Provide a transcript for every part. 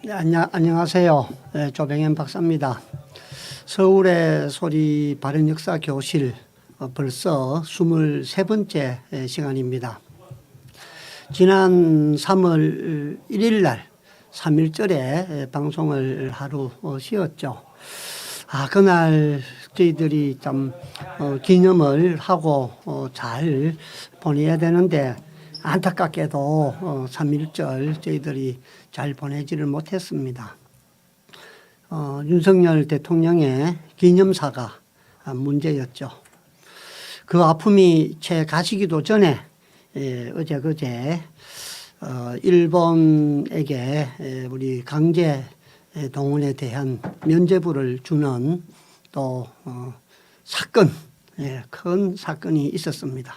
네, 안녕하세요. 네, 조병현 박사입니다. 서울의 소리 바른역사 교실 벌써 23번째 시간입니다. 지난 3월 1일 날 3.1절에 방송을 하루 쉬었죠. 그날 저희들이 참 기념을 하고 잘 보내야 되는데 안타깝게도 3.1절 저희들이 잘 보내지를 못했습니다. 윤석열 대통령의 기념사가 문제였죠. 그 아픔이 채 가시기도 전에 어제 일본에게 우리 강제 동원에 대한 면죄부를 주는 또 사건, 큰 사건이 있었습니다.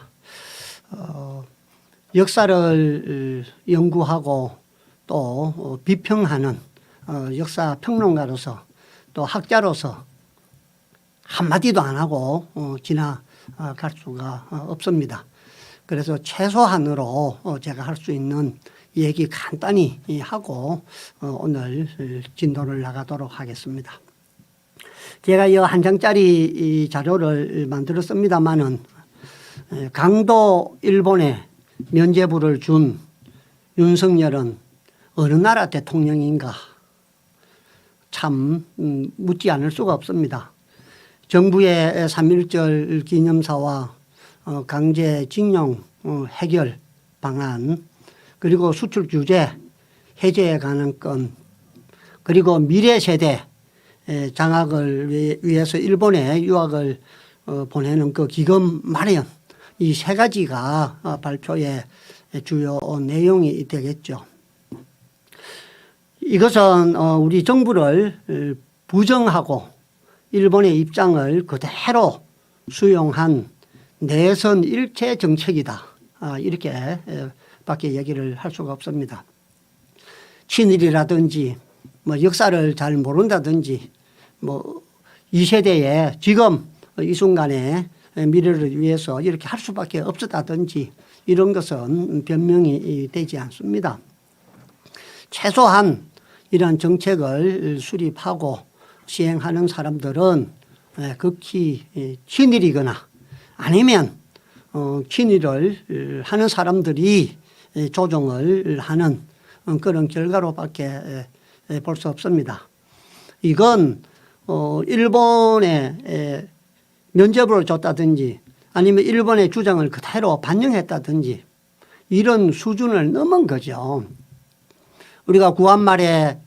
역사를 연구하고 또 비평하는 역사 평론가로서 또 학자로서 한마디도 안 하고 지나갈 수가 없습니다. 그래서 최소한으로 제가 할 수 있는 얘기 간단히 하고 오늘 진도를 나가도록 하겠습니다. 제가 이 한 장짜리 자료를 만들었습니다마는 강도 일본에 면죄부를 준 윤석열은 어느 나라 대통령인가 참 묻지 않을 수가 없습니다. 정부의 3.1절 기념사와 강제징용 해결 방안, 그리고 수출 규제 해제에 관한 건, 그리고 미래 세대 장학을 위해서 일본에 유학을 보내는 그 기금 마련, 이 세 가지가 발표의 주요 내용이 되겠죠. 이것은 우리 정부를 부정하고 일본의 입장을 그대로 수용한 내선 일체 정책이다. 이렇게 밖에 얘기를 할 수가 없습니다. 친일이라든지 역사를 잘 모른다든지 이 세대에 지금 이 순간에 미래를 위해서 이렇게 할 수밖에 없었다든지 이런 것은 변명이 되지 않습니다. 최소한 이런 정책을 수립하고 시행하는 사람들은 극히 친일이거나 아니면 친일을 하는 사람들이 조종을 하는 그런 결과로밖에 볼 수 없습니다. 이건 일본에 면죄부를 줬다든지 아니면 일본의 주장을 그대로 반영했다든지 이런 수준을 넘은 거죠. 우리가 구한말에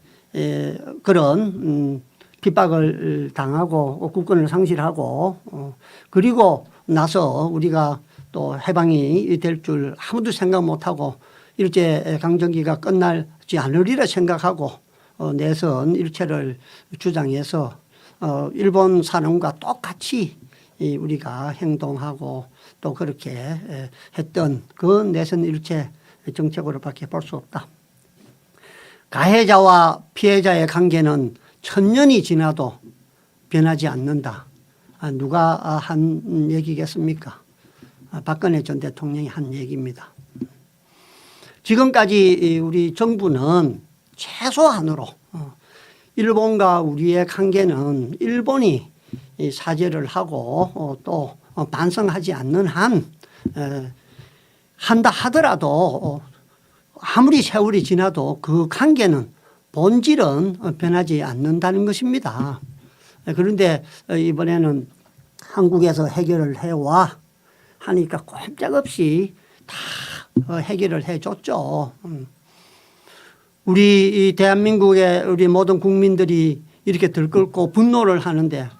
그런 핍박을 당하고 국권을 상실하고 그리고 나서 우리가 또 해방이 될 줄 아무도 생각 못하고 일제강점기가 끝나지 않으리라 생각하고 내선 일체를 주장해서 일본 사람과 똑같이 우리가 행동하고 또 그렇게 했던 그 내선 일체 정책으로밖에 볼 수 없다. 가해자와 피해자의 관계는 1000년이 지나도 변하지 않는다. 누가 한 얘기겠습니까? 박근혜 전 대통령이 한 얘기입니다. 지금까지 우리 정부는 최소한으로 일본과 우리의 관계는 일본이 사죄를 하고 또 반성하지 않는 한 한다 하더라도 아무리 세월이 지나도 그 관계는 본질은 변하지 않는다는 것입니다. 그런데 이번에는 한국에서 해결을 해와 하니까 꼼짝없이 다 해결을 해줬죠. 우리 대한민국의 우리 모든 국민들이 이렇게 들끓고 분노를 하는데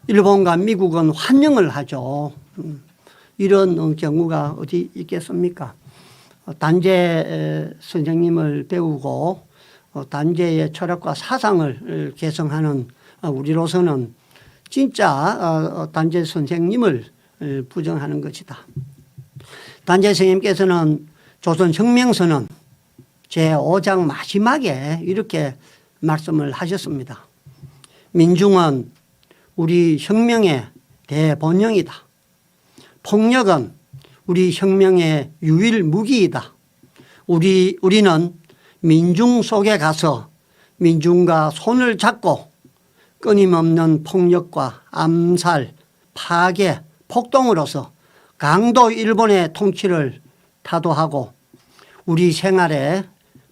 일본과 미국은 환영을 하죠. 이런 경우가 어디 있겠습니까? 단재 선생님을 배우고 단재의 철학과 사상을 개성하는 우리로서는 진짜 단재 선생님을 부정하는 것이다. 단재 선생님께서는 조선혁명선언 제5장 마지막에 이렇게 말씀을 하셨습니다. 민중은 우리 혁명의 대본령이다. 폭력은 우리 혁명의 유일 무기이다. 우리는 민중 속에 가서 민중과 손을 잡고 끊임없는 폭력과 암살, 파괴, 폭동으로서 강도 일본의 통치를 타도하고 우리 생활에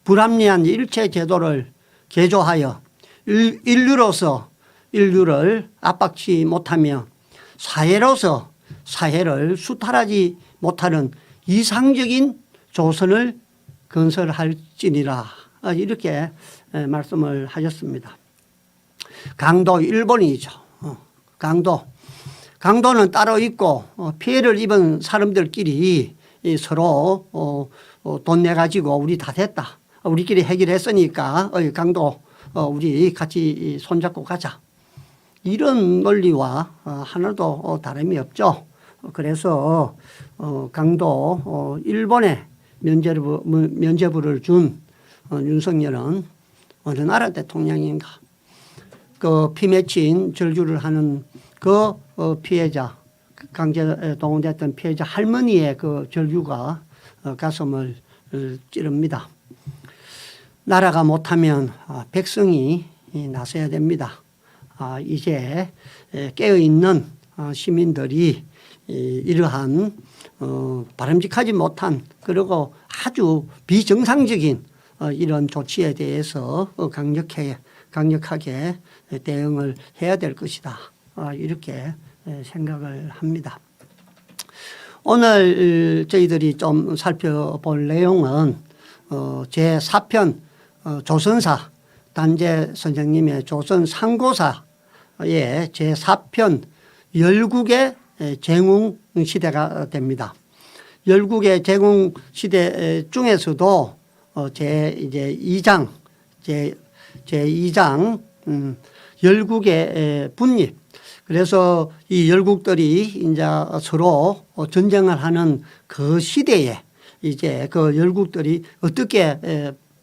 불합리한 일체 제도를 개조하여 인류로서 인류를 압박치 못하며 사회로서 사회를 수탈하지 못하는 이상적인 조선을 건설할지니라 이렇게 말씀을 하셨습니다. 강도 일본이죠. 강도는 따로 있고 피해를 입은 사람들끼리 서로 돈 내가지고 우리 다 됐다. 우리끼리 해결했으니까 강도 우리 같이 손잡고 가자. 이런 논리와 하나도 다름이 없죠. 그래서 강도 일본에 면죄부를 준 윤석열은 어느 나라 대통령인가. 그 피 맺힌 절규를 하는 그 피해자, 강제 동원됐던 피해자 할머니의 그 절규가 가슴을 찌릅니다. 나라가 못하면 백성이 나서야 됩니다. 이제 깨어있는 시민들이 이러한 바람직하지 못한 그리고 아주 비정상적인 이런 조치에 대해서 강력하게 대응을 해야 될 것이다. 이렇게 생각을 합니다. 오늘 저희들이 좀 살펴볼 내용은 제4편 조선사 단재 선생님의 조선 상고사의 제4편 열국의 쟁웅 시대가 됩니다. 열국의 쟁웅 시대 중에서도 제2장 열국의 분립. 그래서 이 열국들이 이제 서로 전쟁을 하는 그 시대에 이제 그 열국들이 어떻게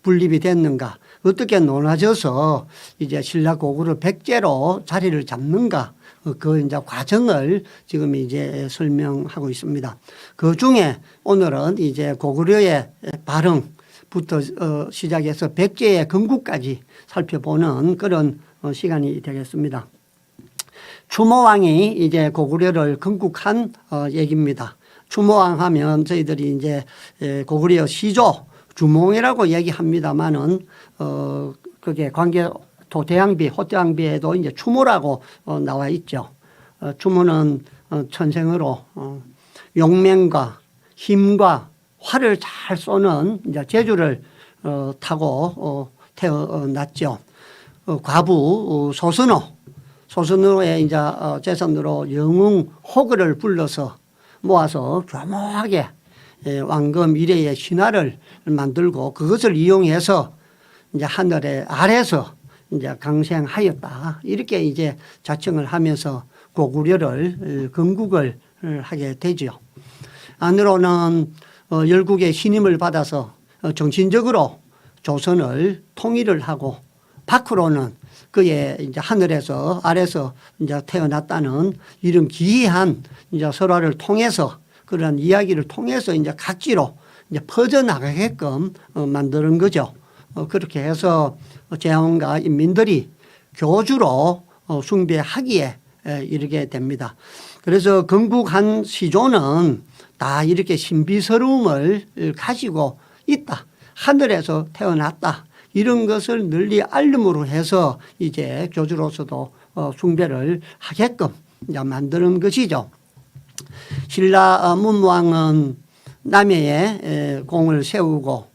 분립이 됐는가, 어떻게 나눠져서 이제 신라 고구려 백제로 자리를 잡는가, 그 이제 과정을 지금 이제 설명하고 있습니다. 그 중에 오늘은 이제 고구려의 발흥부터 시작해서 백제의 건국까지 살펴보는 그런 시간이 되겠습니다. 추모왕이 이제 고구려를 건국한 얘기입니다. 추모왕 하면 저희들이 이제 고구려 시조 주몽이라고 얘기합니다만은 그게 관계도 대항비, 호대항비에도 이제 추모라고 나와 있죠. 추모는 천생으로 용맹과 힘과 활을 잘 쏘는 이제 제주를 타고 태어났죠. 과부 소선호의 이제 재선으로 영웅 호거를 불러서 모아서 교묘하게 왕금 이래의 신화를 만들고 그것을 이용해서 이제 하늘의 아래서 이제 강생하였다. 이렇게 이제 자청을 하면서 고구려를 건국을 하게 되죠. 안으로는 열국의 신임을 받아서 정신적으로 조선을 통일을 하고 밖으로는 그의 이제 하늘에서 아래서 이제 태어났다는 이런 기이한 이제 설화를 통해서 그런 이야기를 통해서 이제 각지로 이제 퍼져나가게끔 만드는 거죠. 그렇게 해서 제왕과 인민들이 교주로 숭배하기에 이르게 됩니다. 그래서 건국한 시조는 다 이렇게 신비스러움을 가지고 있다. 하늘에서 태어났다. 이런 것을 널리 알림으로 해서 이제 교주로서도 숭배를 하게끔 이제 만드는 것이죠. 신라 문무왕은 남해에 공을 세우고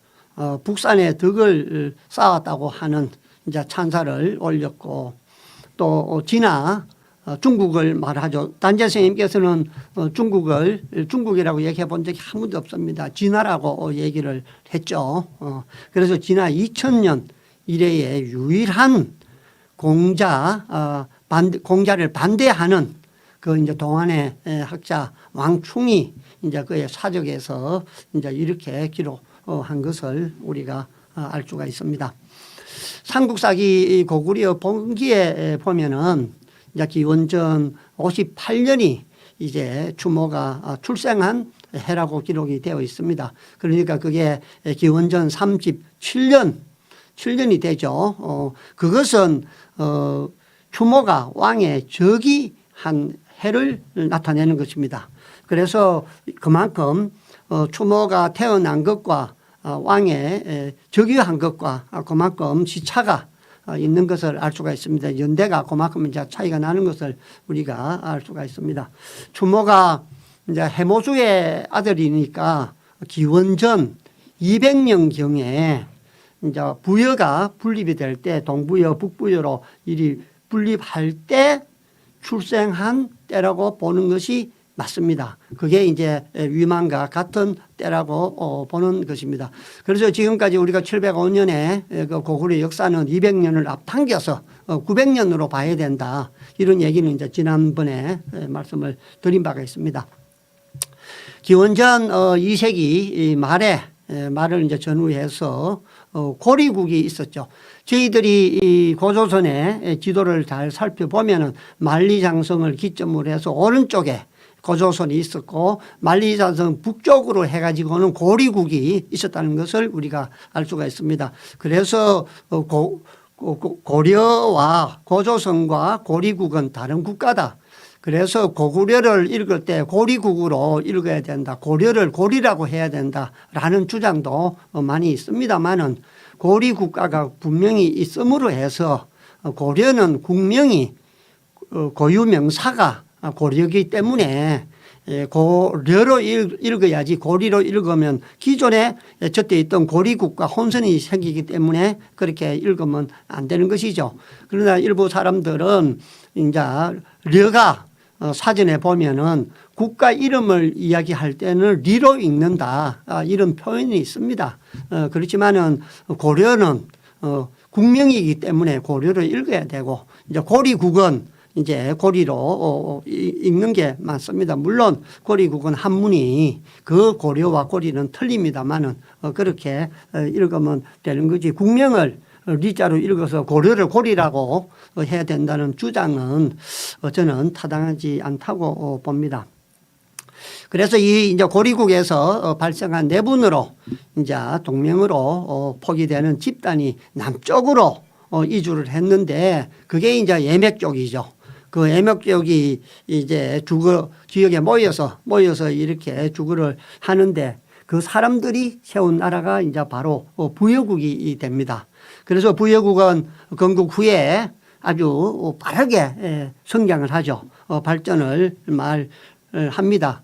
북산에 덕을 쌓았다고 하는 이제 찬사를 올렸고 또 진화 중국을 말하죠. 단재 선생님께서는 중국이라고 얘기해 본 적이 한 번도 없습니다. 진화라고 얘기를 했죠. 그래서 진화 2000년 이래의 유일한 공자를 반대하는 그 이제 동안의 학자 왕충이 이제 그의 사적에서 이제 이렇게 기록한 것을 우리가 알 수가 있습니다. 삼국사기 고구려 본기에 보면은 이제 기원전 58년이 이제 추모가 출생한 해라고 기록이 되어 있습니다. 그러니까 그게 기원전 37년 7년이 되죠. 그것은 추모가 왕의 적이 한 해를 나타내는 것입니다. 그래서 그만큼 추모가 태어난 것과 왕의 즉위한 것과 그만큼 시차가 있는 것을 알 수가 있습니다. 연대가 그만큼 이제 차이가 나는 것을 우리가 알 수가 있습니다. 추모가 이제 해모수의 아들이니까 기원전 200년경에 이제 부여가 분립이 될 때 동부여 북부여로 이리 분립할 때 출생한 때라고 보는 것이 맞습니다. 그게 이제 위만과 같은 때라고 보는 것입니다. 그래서 지금까지 우리가 705년에 그 고구려의 역사는 200년을 앞당겨서 900년으로 봐야 된다. 이런 얘기는 이제 지난번에 말씀을 드린 바가 있습니다. 기원전 2세기 말을 이제 전후해서 고리국이 있었죠. 저희들이 이 고조선의 지도를 잘 살펴보면은 만리장성을 기점으로 해서 오른쪽에 고조선이 있었고 만리장성 북쪽으로 해가지고는 고리국이 있었다는 것을 우리가 알 수가 있습니다. 그래서 고려와 고조선과 고리국은 다른 국가다. 그래서 고구려를 읽을 때 고리국으로 읽어야 된다. 고려를 고리라고 해야 된다라는 주장도 많이 있습니다만은 고리국가가 분명히 있음으로 해서 고려는 국명이 고유명사가 고려이기 때문에 고려로 읽어야지 고리로 읽으면 기존에 저때 있던 고리국과 혼선이 생기기 때문에 그렇게 읽으면 안 되는 것이죠. 그러나 일부 사람들은 이제 려가 사전에 보면은 국가 이름을 이야기할 때는 리로 읽는다 이런 표현이 있습니다. 그렇지만은 고려는 국명이기 때문에 고려를 읽어야 되고 이제 고리국은 이제 고리로 읽는 게 많습니다. 물론 고리국은 한문이 그 고려와 고리는 틀립니다만은 그렇게 읽으면 되는 거지. 국명을 리자로 읽어서 고려를 고리라고 해야 된다는 주장은 저는 타당하지 않다고 봅니다. 그래서 이 이제 고리국에서 발생한 내분으로 이제 동명으로 포기되는 집단이 남쪽으로 이주를 했는데 그게 이제 예맥 쪽이죠. 그 예맥 쪽이 이제 주거 지역에 모여서 이렇게 주거를 하는데 그 사람들이 세운 나라가 이제 바로 부여국이 됩니다. 그래서 부여국은 건국 후에 아주 빠르게 성장을 하죠. 발전을 합니다.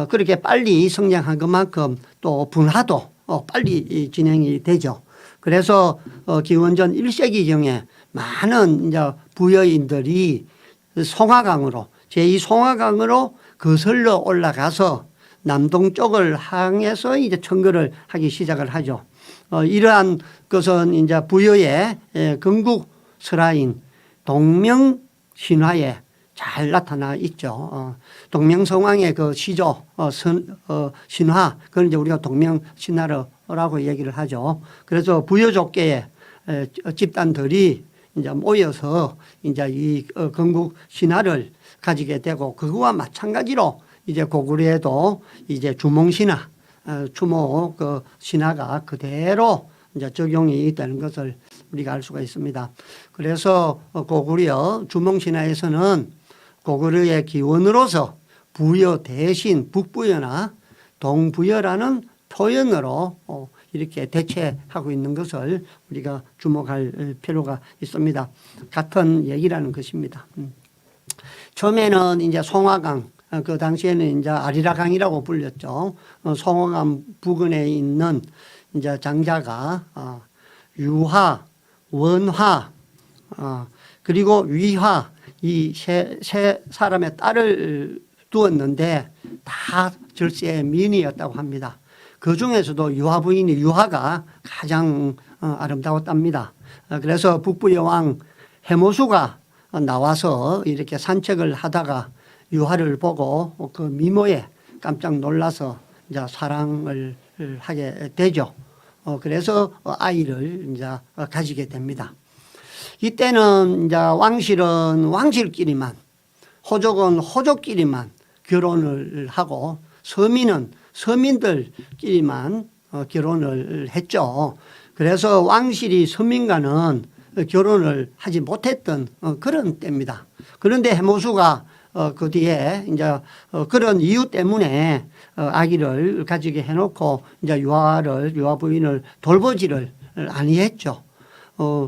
그렇게 빨리 성장한 것만큼 또 분화도 빨리 진행이 되죠. 그래서 기원전 1세기경에 많은 이제 부여인들이 송화강으로 제2송화강으로 거슬러 올라가서 남동쪽을 향해서 이제 청거를 하기 시작을 하죠. 이러한 것은 이제 부여의 건국 설화인 동명신화에 잘 나타나 있죠. 동명성왕의 그 시조 신화 그걸 이제 우리가 동명신화라고 얘기를 하죠. 그래서 부여족계의 집단들이 이제 모여서 이제 이 건국 신화를 가지게 되고 그거와 마찬가지로 이제 고구려에도 이제 주몽신화 추모 그 신화가 그대로 이제 적용이 되는 것을 우리가 알 수가 있습니다. 그래서 고구려 주몽신화에서는 고구려의 기원으로서 부여 대신 북부여나 동부여라는 표현으로 이렇게 대체하고 있는 것을 우리가 주목할 필요가 있습니다. 같은 얘기라는 것입니다. 처음에는 이제 송화강 그 당시에는 이제 아리라강이라고 불렸죠. 송화강 부근에 있는 이제 장자가 유화, 원화, 그리고 위화 이 세 사람의 딸을 두었는데 다 절세의 미인이었다고 합니다. 그 중에서도 유화 부인이 유화가 가장 아름다웠답니다. 그래서 북부 여왕 해모수가 나와서 이렇게 산책을 하다가 유화를 보고 그 미모에 깜짝 놀라서 이제 사랑을 하게 되죠. 그래서 아이를 이제 가지게 됩니다. 이때는 이제 왕실은 왕실끼리만, 호족은 호족끼리만 결혼을 하고 서민은 서민들끼리만 결혼을 했죠. 그래서 왕실이 서민과는 결혼을 하지 못했던 그런 때입니다. 그런데 해모수가 그 뒤에 이제 그런 이유 때문에 아기를 가지게 해놓고 이제 유아 부인을 돌보지를 아니했죠.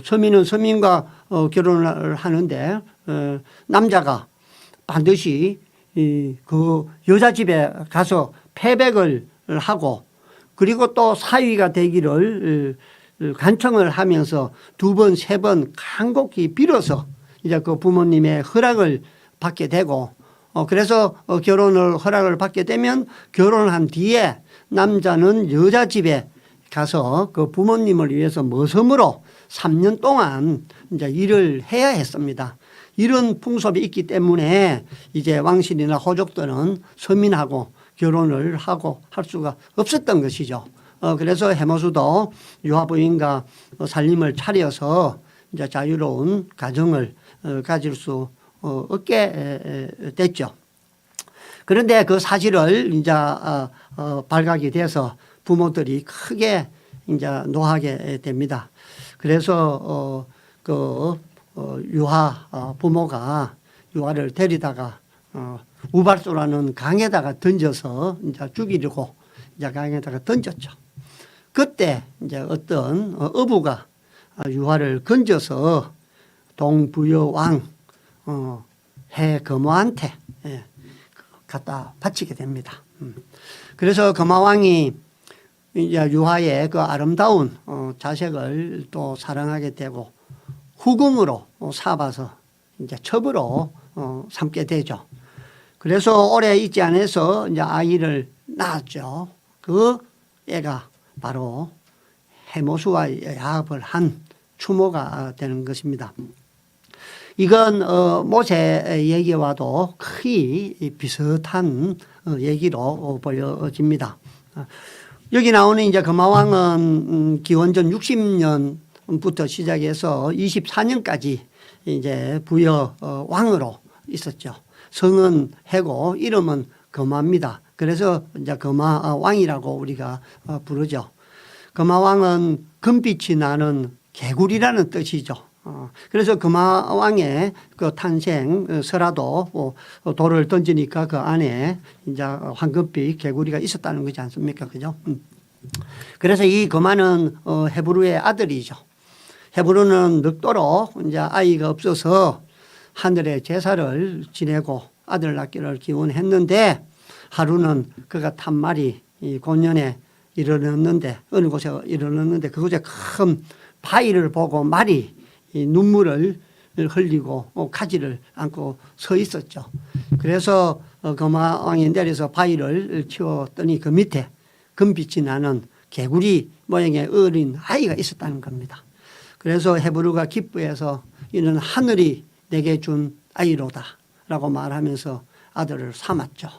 서민은 서민과 결혼을 하는데 남자가 반드시 그 여자 집에 가서 패백을 하고 그리고 또 사위가 되기를 간청을 하면서 2번, 3번 간곡히 빌어서 이제 그 부모님의 허락을 받게 되고 그래서 결혼을 허락을 받게 되면 결혼한 뒤에 남자는 여자 집에 가서 그 부모님을 위해서 머슴으로 3년 동안 이제 일을 해야 했습니다. 이런 풍습이 있기 때문에 이제 왕실이나 호족들은 서민하고 결혼을 하고 할 수가 없었던 것이죠. 그래서 해모수도 유아 부인과 살림을 차려서 이제 자유로운 가정을 가질 수 없게 됐죠. 그런데 그 사실을 이제 발각이 돼서 부모들이 크게 이제 노하게 됩니다. 그래서 유아 부모가 유아를 데리다가 우발소라는 강에다가 던져서 이제 죽이려고 이제 강에다가 던졌죠. 그때 이제 어떤 어부가 유아를 건져서 동부여왕 해금화한테 갖다 바치게 됩니다. 그래서 금화왕이 이제 유아의 그 아름다운 자색을 또 사랑하게 되고 후궁으로 삼아서 이제 첩으로 삼게 되죠. 그래서 오래 있지 않아서 이제 아이를 낳았죠. 그 애가 바로 해모수와 야합을 한 추모가 되는 것입니다. 이건 모세 얘기와도 거의 비슷한 얘기로 보여집니다. 여기 나오는 이제 금화왕은 기원전 60년부터 시작해서 24년까지 이제 부여 왕으로 있었죠. 성은 해고 이름은 금화입니다. 그래서 이제 금화왕이라고 우리가 부르죠. 금화왕은 금빛이 나는 개구리라는 뜻이죠. 그래서 금화왕의 그 탄생 설화도 돌을 던지니까 그 안에 이제 황금빛 개구리가 있었다는 거지 않습니까? 그죠? 그래서 이 금화는 헤브루의 아들이죠. 헤브루는 늙도록 이제 아이가 없어서 하늘에 제사를 지내고 아들 낳기를 기원했는데 하루는 그가 탄 말이 곤년에 이르렀는데 어느 곳에 이르렀는데 그곳에 큰 바위를 보고 말이 눈물을 흘리고 가지를 않고 서 있었죠. 그래서 금화왕이 내려서 바위를 치웠더니 그 밑에 금빛이 나는 개구리 모양의 어린 아이가 있었다는 겁니다. 그래서 헤브루가 기뻐해서 이는 하늘이 내게 준 아이로다 라고 말하면서 아들을 삼았죠.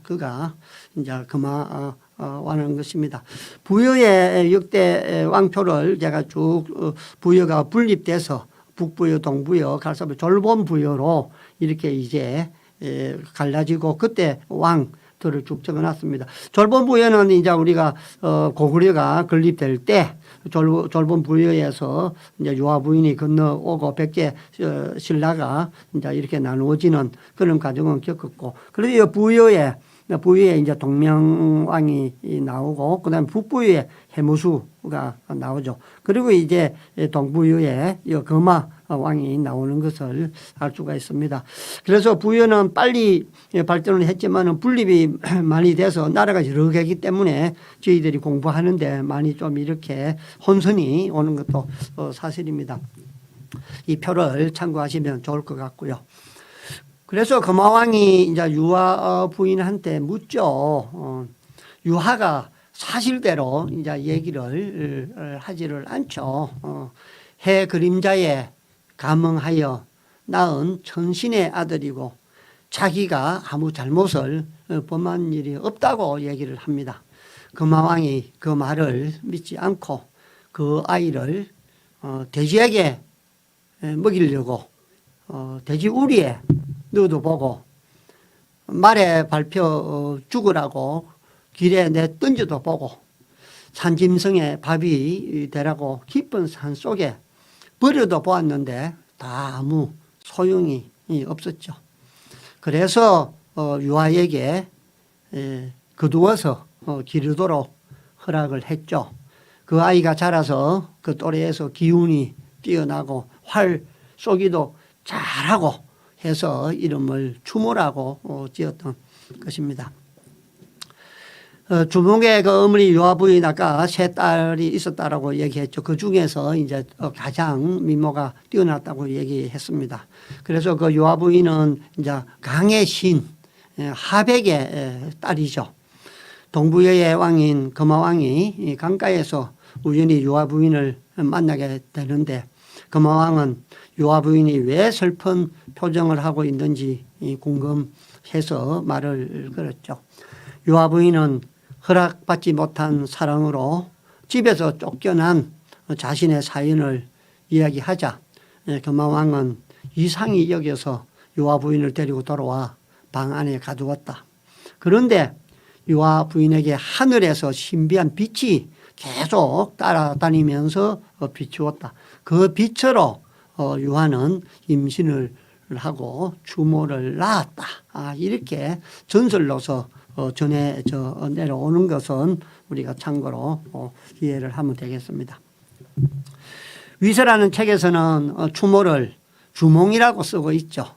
그가 이제 금화왕인 것입니다. 부여의 역대 왕표를 제가 쭉 부여가 분립돼서 북부여, 동부여, 갈사부, 졸본부여로 이렇게 이제 갈라지고 그때 왕들을 쭉 적어놨습니다. 졸본부여는 이제 우리가 고구려가 건립될 때 졸본부여에서 이제 유아 부인이 건너오고 100개 신라가 이제 이렇게 나누어지는 그런 과정을 겪었고, 그런데 부여에 이제 동명왕이 나오고, 그 다음에 북부여에 해무수가 나오죠. 그리고 이제 동부여에 금화왕이 나오는 것을 알 수가 있습니다. 그래서 부여는 빨리 발전을 했지만은 분립이 많이 돼서 나라가 여러 개이기 때문에 저희들이 공부하는데 많이 좀 이렇게 혼선이 오는 것도 사실입니다. 이 표를 참고하시면 좋을 것 같고요. 그래서 금화왕이 이제 유아 부인한테 묻죠. 유아가 사실대로 이제 얘기를 하지를 않죠. 해 그림자에 감흥하여 낳은 천신의 아들이고 자기가 아무 잘못을 범한 일이 없다고 얘기를 합니다. 금화왕이 그 말을 믿지 않고 그 아이를 돼지에게 먹이려고 돼지 우리에 넣어도 보고 말에 밟혀 죽으라고 길에 내 던져도 보고 산짐승의 밥이 되라고 깊은 산 속에 버려도 보았는데 다 아무 소용이 없었죠. 그래서 유아에게 거두어서 기르도록 허락을 했죠. 그 아이가 자라서 그 또래에서 기운이 뛰어나고 활 쏘기도 잘하고 해서 이름을 추모라고 지었던 것입니다. 주몽의 그 어머니 유아 부인 아까 세 딸이 있었다라고 얘기했죠. 그 중에서 이제 가장 미모가 뛰어났다고 얘기했습니다. 그래서 그 유아 부인은 이제 강의 신 하백의 딸이죠. 동부여의 왕인 금화왕이 강가에서 우연히 유아 부인을 만나게 되는데 금화왕은 유아 부인이 왜 슬픈 표정을 하고 있는지 궁금해서 말을 걸었죠. 유아 부인은 허락받지 못한 사랑으로 집에서 쫓겨난 자신의 사연을 이야기하자 금화왕은 이상히 여겨서 유아 부인을 데리고 돌아와 방 안에 가두었다. 그런데 유아 부인에게 하늘에서 신비한 빛이 계속 따라다니면서 비추었다. 그 빛으로 유아는 임신을 하고 추모를 낳았다. 이렇게 전설로서 전해 내려오는 것은 우리가 참고로 이해를 하면 되겠습니다. 위서라는 책에서는 추모를 주몽이라고 쓰고 있죠.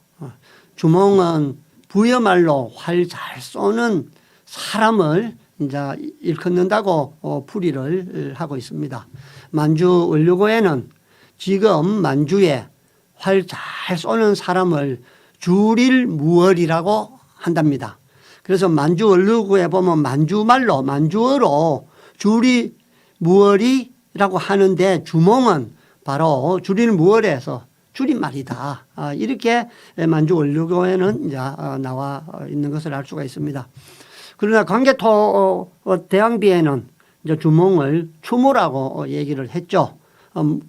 주몽은 부여말로 활 잘 쏘는 사람을 이제 일컫는다고 풀이를 하고 있습니다. 만주 원류고에는 지금 만주에 활 잘 쏘는 사람을 주릴무월이라고 한답니다. 그래서 만주 원류고에 보면 만주말로 만주어로 주릴무월이라고 하는데 주몽은 바로 주릴무월에서 줄임말이다. 이렇게 만주 원류고에는 이제 나와 있는 것을 알 수가 있습니다. 그러나 광개토 대왕비에는 이제 주몽을 추모라고 얘기를 했죠.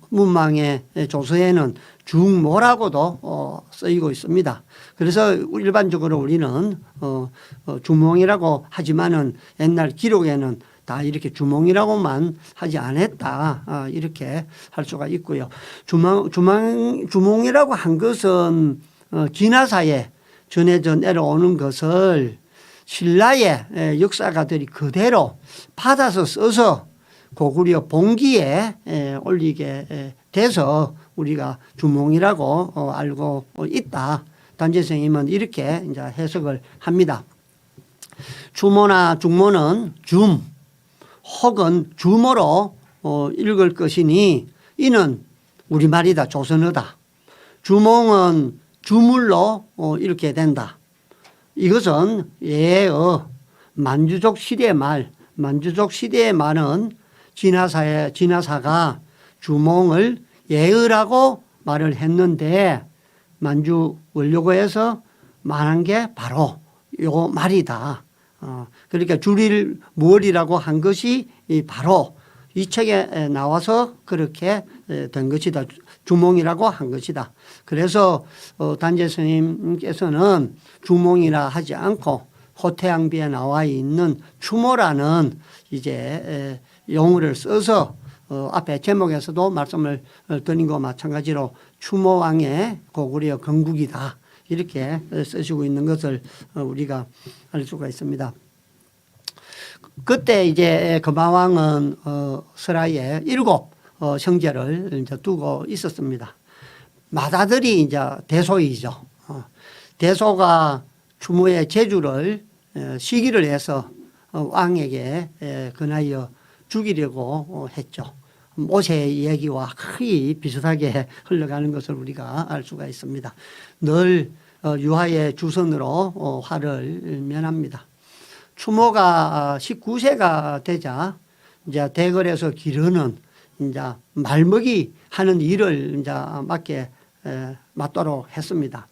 문망의 조서에는 중모라고도 쓰이고 있습니다. 그래서 일반적으로 우리는 주몽이라고 하지만은 옛날 기록에는 다 이렇게 주몽이라고만 하지 않았다. 이렇게 할 수가 있고요. 주몽이라고 한 것은 진화사에 전해져 내려오는 것을 신라의 역사가들이 그대로 받아서 써서 고구려 봉기에 올리게 돼서 우리가 주몽이라고 알고 있다. 단재 선생님은 이렇게 이제 해석을 합니다. 추모나 중모는 줌 혹은 주모로 읽을 것이니 이는 우리말이다. 조선어다. 주몽은 주물로 읽게 된다. 이것은 예의 만주족 시대의 말, 만주족 시대의 말은 진화사가 주몽을 예의라고 말을 했는데 만주 원료고에서 말한 게 바로 요 말이다. 그러니까 줄일 무얼이라고 한 것이 바로 이 책에 나와서 그렇게 된 것이다. 주몽이라고 한 것이다. 그래서 단재 스님께서는 주몽이라 하지 않고 호태양비에 나와 있는 추모라는 이제 용어를 써서 앞에 제목에서도 말씀을 드린 것과 마찬가지로 추모왕의 고구려 건국이다. 이렇게 쓰시고 있는 것을 우리가 알 수가 있습니다. 그때 이제 금화왕은 설하에 7 형제를 이제 두고 있었습니다. 맏아들이 이제 대소이죠. 대소가 추모의 제주를 시기를 해서 왕에게 근하여 죽이려고 했죠. 모세의 얘기와 거의 비슷하게 흘러가는 것을 우리가 알 수가 있습니다. 늘 유하의 주선으로 화를 면합니다. 추모가 19세가 되자 이제 대궐에서 기르는 이제 말먹이 하는 일을 이제 맡도록 했습니다.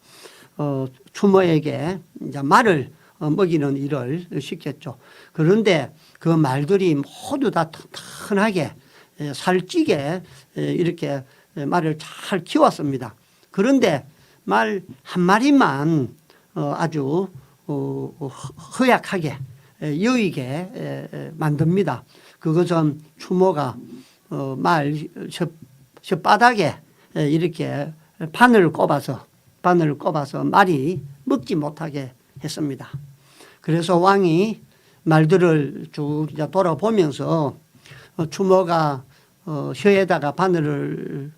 추모에게 이제 말을 먹이는 일을 시켰죠. 그런데 그 말들이 모두 다 튼튼하게 살찌게 이렇게 말을 잘 키웠습니다. 그런데 말 한 마리만 아주 허약하게 여의게 만듭니다. 그것은 추모가 말 혓바닥에 이렇게 바늘을 꼽아서 말이 먹지 못하게 했습니다. 그래서 왕이 말들을 쭉 돌아보면서 추모가 혀에다가 바늘을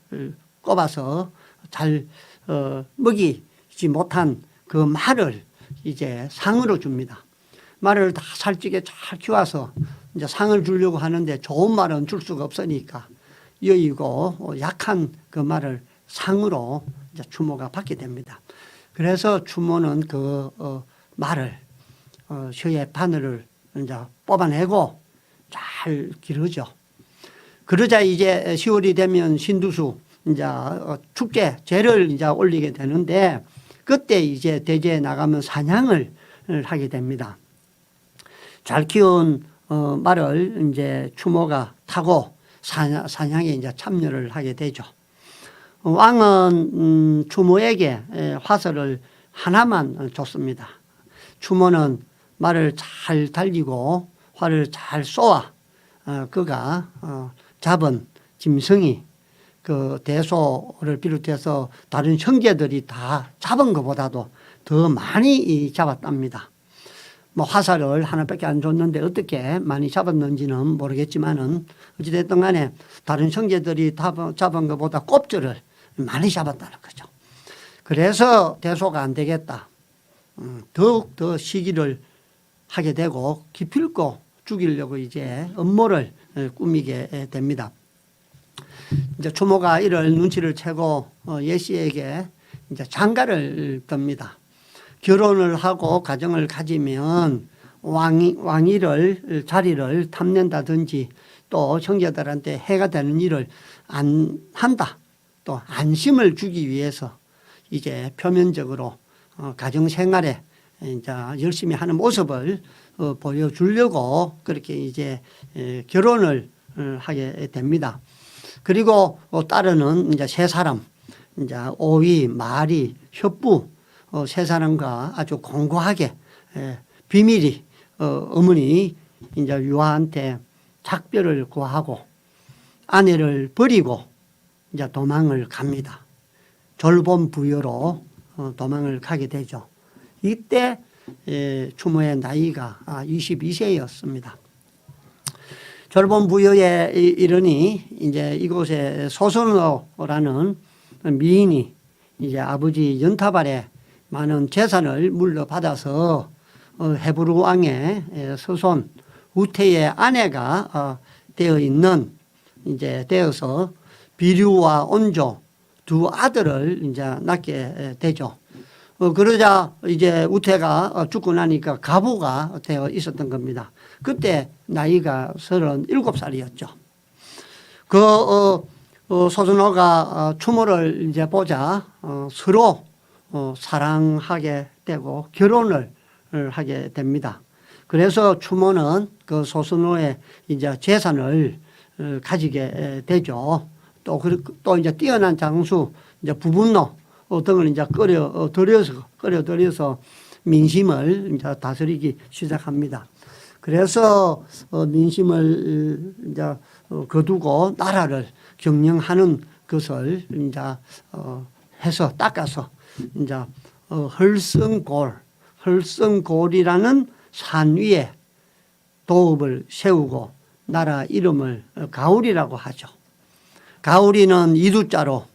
꼽아서 잘 먹이지 못한 그 말을 이제 상으로 줍니다. 말을 다 살찌게 잘 키워서 이제 상을 주려고 하는데 좋은 말은 줄 수가 없으니까 여의고 약한 그 말을 상으로 이제 추모가 받게 됩니다. 그래서 추모는 그 말을 혀에 바늘을 이제 뽑아내고 잘 기르죠. 그러자 이제 10월이 되면 신두수 이제 축제 제를 이제 올리게 되는데 그때 이제 대제에 나가면 사냥을 하게 됩니다. 잘 키운 말을 이제 추모가 타고 사냥에 이제 참여를 하게 되죠. 왕은 추모에게 화살을 하나만 줬습니다. 추모는 말을 잘 달리고 활을 잘 쏘아 그가 잡은 짐승이 그 대소를 비롯해서 다른 형제들이 다 잡은 것보다도 더 많이 잡았답니다. 뭐 화살을 하나밖에 안 줬는데 어떻게 많이 잡았는지는 모르겠지만은 어찌됐든 간에 다른 형제들이 잡은 것보다 꼽줄을 많이 잡았다는 거죠. 그래서 대소가 안 되겠다. 더욱 더 시기를 하게 되고 기필코 죽이려고 이제 음모를 꾸미게 됩니다. 이제 추모가 이를 눈치를 채고 예씨에게 이제 장가를 듭니다. 결혼을 하고 가정을 가지면 왕위를 자리를 탐낸다든지 또 형제들한테 해가 되는 일을 안 한다. 또 안심을 주기 위해서 이제 표면적으로 가정 생활에 이제 열심히 하는 모습을 보여주려고 그렇게 이제 결혼을 하게 됩니다. 그리고 따르는 이제 세 사람, 이제 오이, 마리, 협부 세 사람과 아주 공고하게 비밀이 어머니 이제 유아한테 작별을 구하고 아내를 버리고 이제 도망을 갑니다. 졸본부여로 도망을 가게 되죠. 이때 추모의 나이가 22세였습니다. 졸본부여에 이르니 이제 이곳에 소선호라는 미인이 이제 아버지 연타발에 많은 재산을 물려받아서 헤브르 왕의 서손 우태의 아내가 되어 있는 이제 되어서 비류와 온조 두 아들을 이제 낳게 되죠. 그러자 이제 우태가 죽고 나니까 가부가 되어 있었던 겁니다. 그때 나이가 37살이었죠. 소선호가 추모를 이제 보자 서로 사랑하게 되고 결혼을 하게 됩니다. 그래서 추모는 그 소선호의 이제 재산을 가지게 되죠. 또 이제 뛰어난 장수, 이제 부분노 등을 이제 끌어들여서 민심을 이제 다스리기 시작합니다. 그래서 민심을 이제 거두고 나라를 경영하는 것을 이제 해서 닦아서 이제 헐성골이라는 산 위에 도읍을 세우고 나라 이름을 가울이라고 하죠. 가울이는 이두자로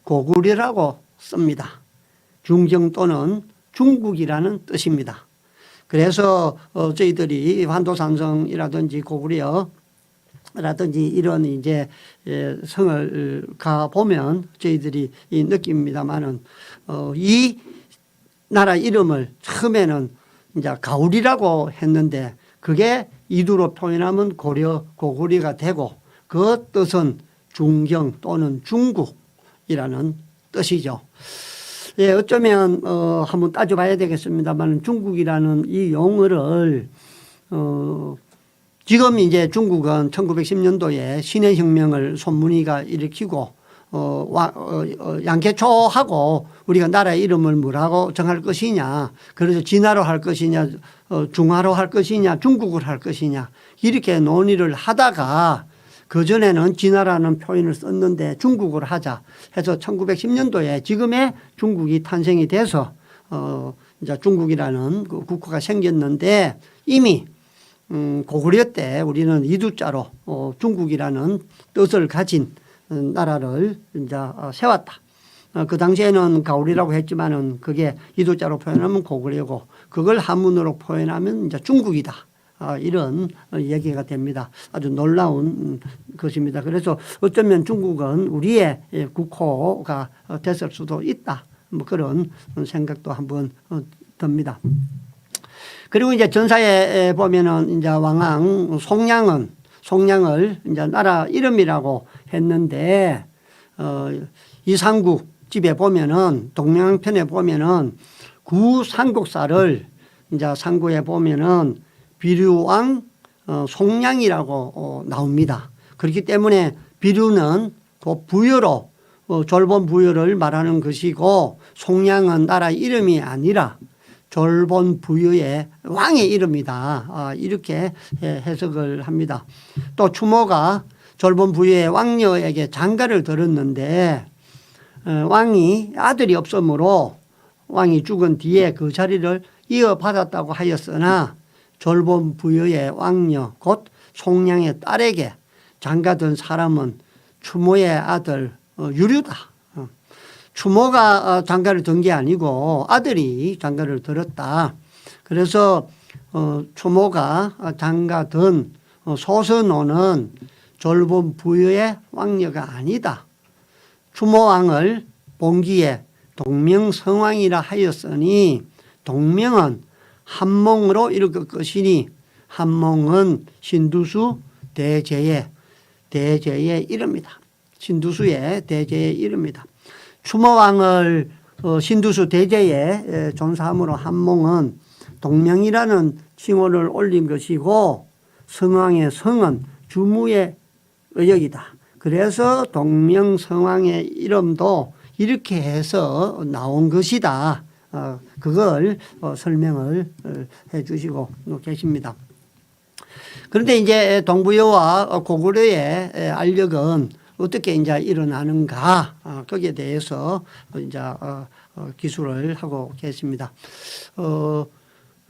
고구려라고 씁니다. 중정 또는 중국이라는 뜻입니다. 그래서 저희들이 환도산성이라든지 고구려라든지 이런 이제 성을 가 보면 저희들이 느낍니다만은 이 나라 이름을 처음에는 이제 가울이라고 했는데 그게 이두로 표현하면 고구려가 되고 그 뜻은 중경 또는 중국이라는 뜻이죠. 예, 어쩌면 한번 따져봐야 되겠습니다만 중국이라는 이 용어를 지금 이제 중국은 1910년도에 신해혁명을 손문희가 일으키고 양캐초하고 우리가 나라의 이름을 뭐라고 정할 것이냐. 그래서 진화로 할 것이냐, 중화로 할 것이냐, 중국을 할 것이냐. 이렇게 논의를 하다가 그전에는 진화라는 표현을 썼는데 중국을 하자 해서 1910년도에 지금의 중국이 탄생이 돼서 이제 중국이라는 그 국가가 생겼는데 이미 고구려 때 우리는 이두자로 중국이라는 뜻을 가진 나라를 이제 세웠다. 그 당시에는 가오리라고 했지만은 그게 이두자로 표현하면 고구려고 그걸 한문으로 표현하면 이제 중국이다. 이런 얘기가 됩니다. 아주 놀라운 것입니다. 그래서 어쩌면 중국은 우리의 국호가 됐을 수도 있다. 뭐 그런 생각도 한번 듭니다. 그리고 이제 전사에 보면은 이제 왕왕 송량을 이제 나라 이름이라고 했는데 이상국 집에 보면은 동명편에 보면은 구삼국사를 이제 상구에 보면은 비류왕 송량이라고 나옵니다. 그렇기 때문에 비류는 그 부여로 졸본 부여를 말하는 것이고 송량은 나라 이름이 아니라 졸본 부여의 왕의 이름이다. 이렇게 해석을 합니다. 또 추모가 졸본 부여의 왕녀에게 장가를 들었는데 왕이 아들이 없으므로 왕이 죽은 뒤에 그 자리를 이어받았다고 하였으나 졸본 부여의 왕녀 곧 송량의 딸에게 장가든 사람은 추모의 아들 유류다. 추모가 장가를 든 게 아니고 아들이 장가를 들었다. 그래서 추모가 장가든 소선호는 졸본 부여의 왕녀가 아니다. 추모왕을 본기에 동명성왕이라 하였으니 동명은 한몽으로 읽을 것이니 한몽은 신두수 대제의 이름이다. 신두수의 대제의 이름이다. 추모왕을 신두수 대제에 존사함으로 한몽은 동명이라는 칭호를 올린 것이고 성왕의 성은 주무의 의역이다. 그래서 동명성왕의 이름도 이렇게 해서 나온 것이다. 그걸 설명을 해 주시고 계십니다. 그런데 이제 동부여와 고구려의 알력은 어떻게 이제 일어나는가 거기에 대해서 이제 기술을 하고 계십니다.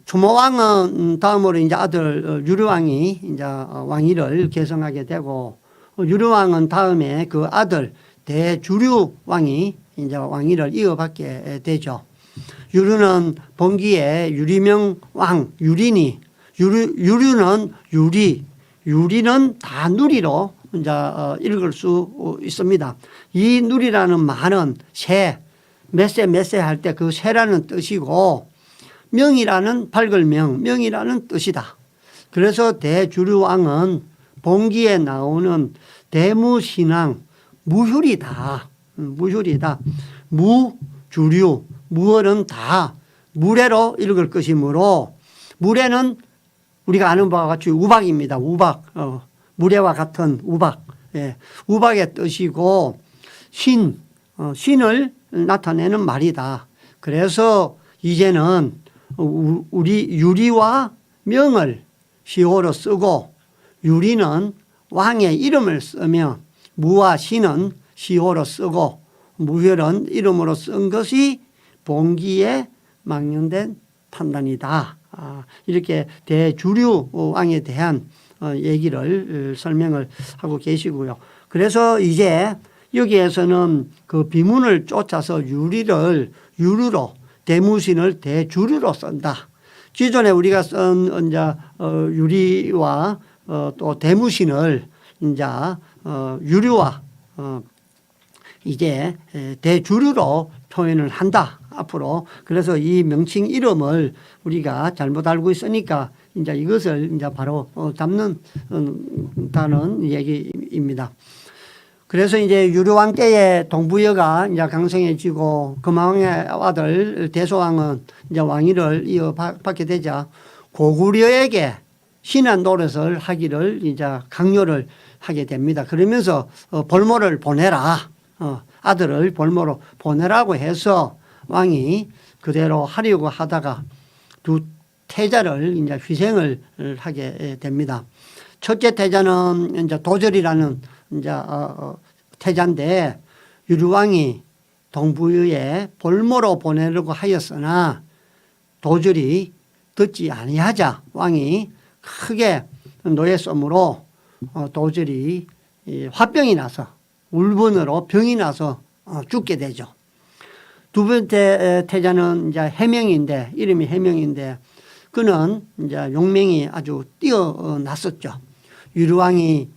추모왕은 다음으로 이제 아들 유류왕이 이제 왕위를 계승하게 되고 유류왕은 다음에 그 아들 대주류왕이 이제 왕위를 이어받게 되죠. 유류는 본기에 유리명 왕 유리니 유류는 유리는 다 누리로 이제 읽을 수 있습니다. 이 누리라는 말은 새, 몇세 할 때 그 새라는 뜻이고 명이라는 밝을 명이라는 뜻이다. 그래서 대주류왕은 본기에 나오는 대무신앙 무휴리다. 무주류 무얼은 다 무례로 읽을 것이므로 무례는 우리가 아는 바와 같이 우박입니다. 우박 무례와 같은 우박. 예. 우박의 뜻이고 신을 나타내는 말이다. 그래서 이제는 우리 유리와 명을 시호로 쓰고 유리는 왕의 이름을 쓰며 무와 신은 시호로 쓰고 무혈은 이름으로 쓴 것이 본기에 망령된 판단이다. 이렇게 대주류 왕에 대한 얘기를 설명을 하고 계시고요. 그래서 이제 여기에서는 그 비문을 쫓아서 유류로 대무신을 대주류로 쓴다. 기존에 우리가 쓴 이제 유리와 또 대무신을 이제 유류와 이제 대주류로 표현을 한다. 앞으로. 그래서 이 명칭 이름을 우리가 잘못 알고 있으니까 이제 이것을 이제 바로 잡는다는 얘기입니다. 그래서 이제 유류왕 때에 동부여가 이제 강성해지고 금왕의 아들 대소왕은 이제 왕위를 이어받게 되자 고구려에게 신한 노릇을 하기를 이제 강요를 하게 됩니다. 그러면서 볼모를 보내라. 아들을 볼모로 보내라고 해서 왕이 그대로 하려고 하다가 두 태자를 이제 희생을 하게 됩니다. 첫째 태자는 이제 도절이라는 이제 태자인데 유류왕이 동부에 볼모로 보내려고 하였으나 도절이 듣지 아니하자 왕이 크게 노예섬으로 도절이 화병이 나서 울분으로 병이 나서 죽게 되죠. 두 번째 태자는 이제 해명인데 이름이 해명인데 그는 이제 용맹이 아주 뛰어났었죠. 유류왕이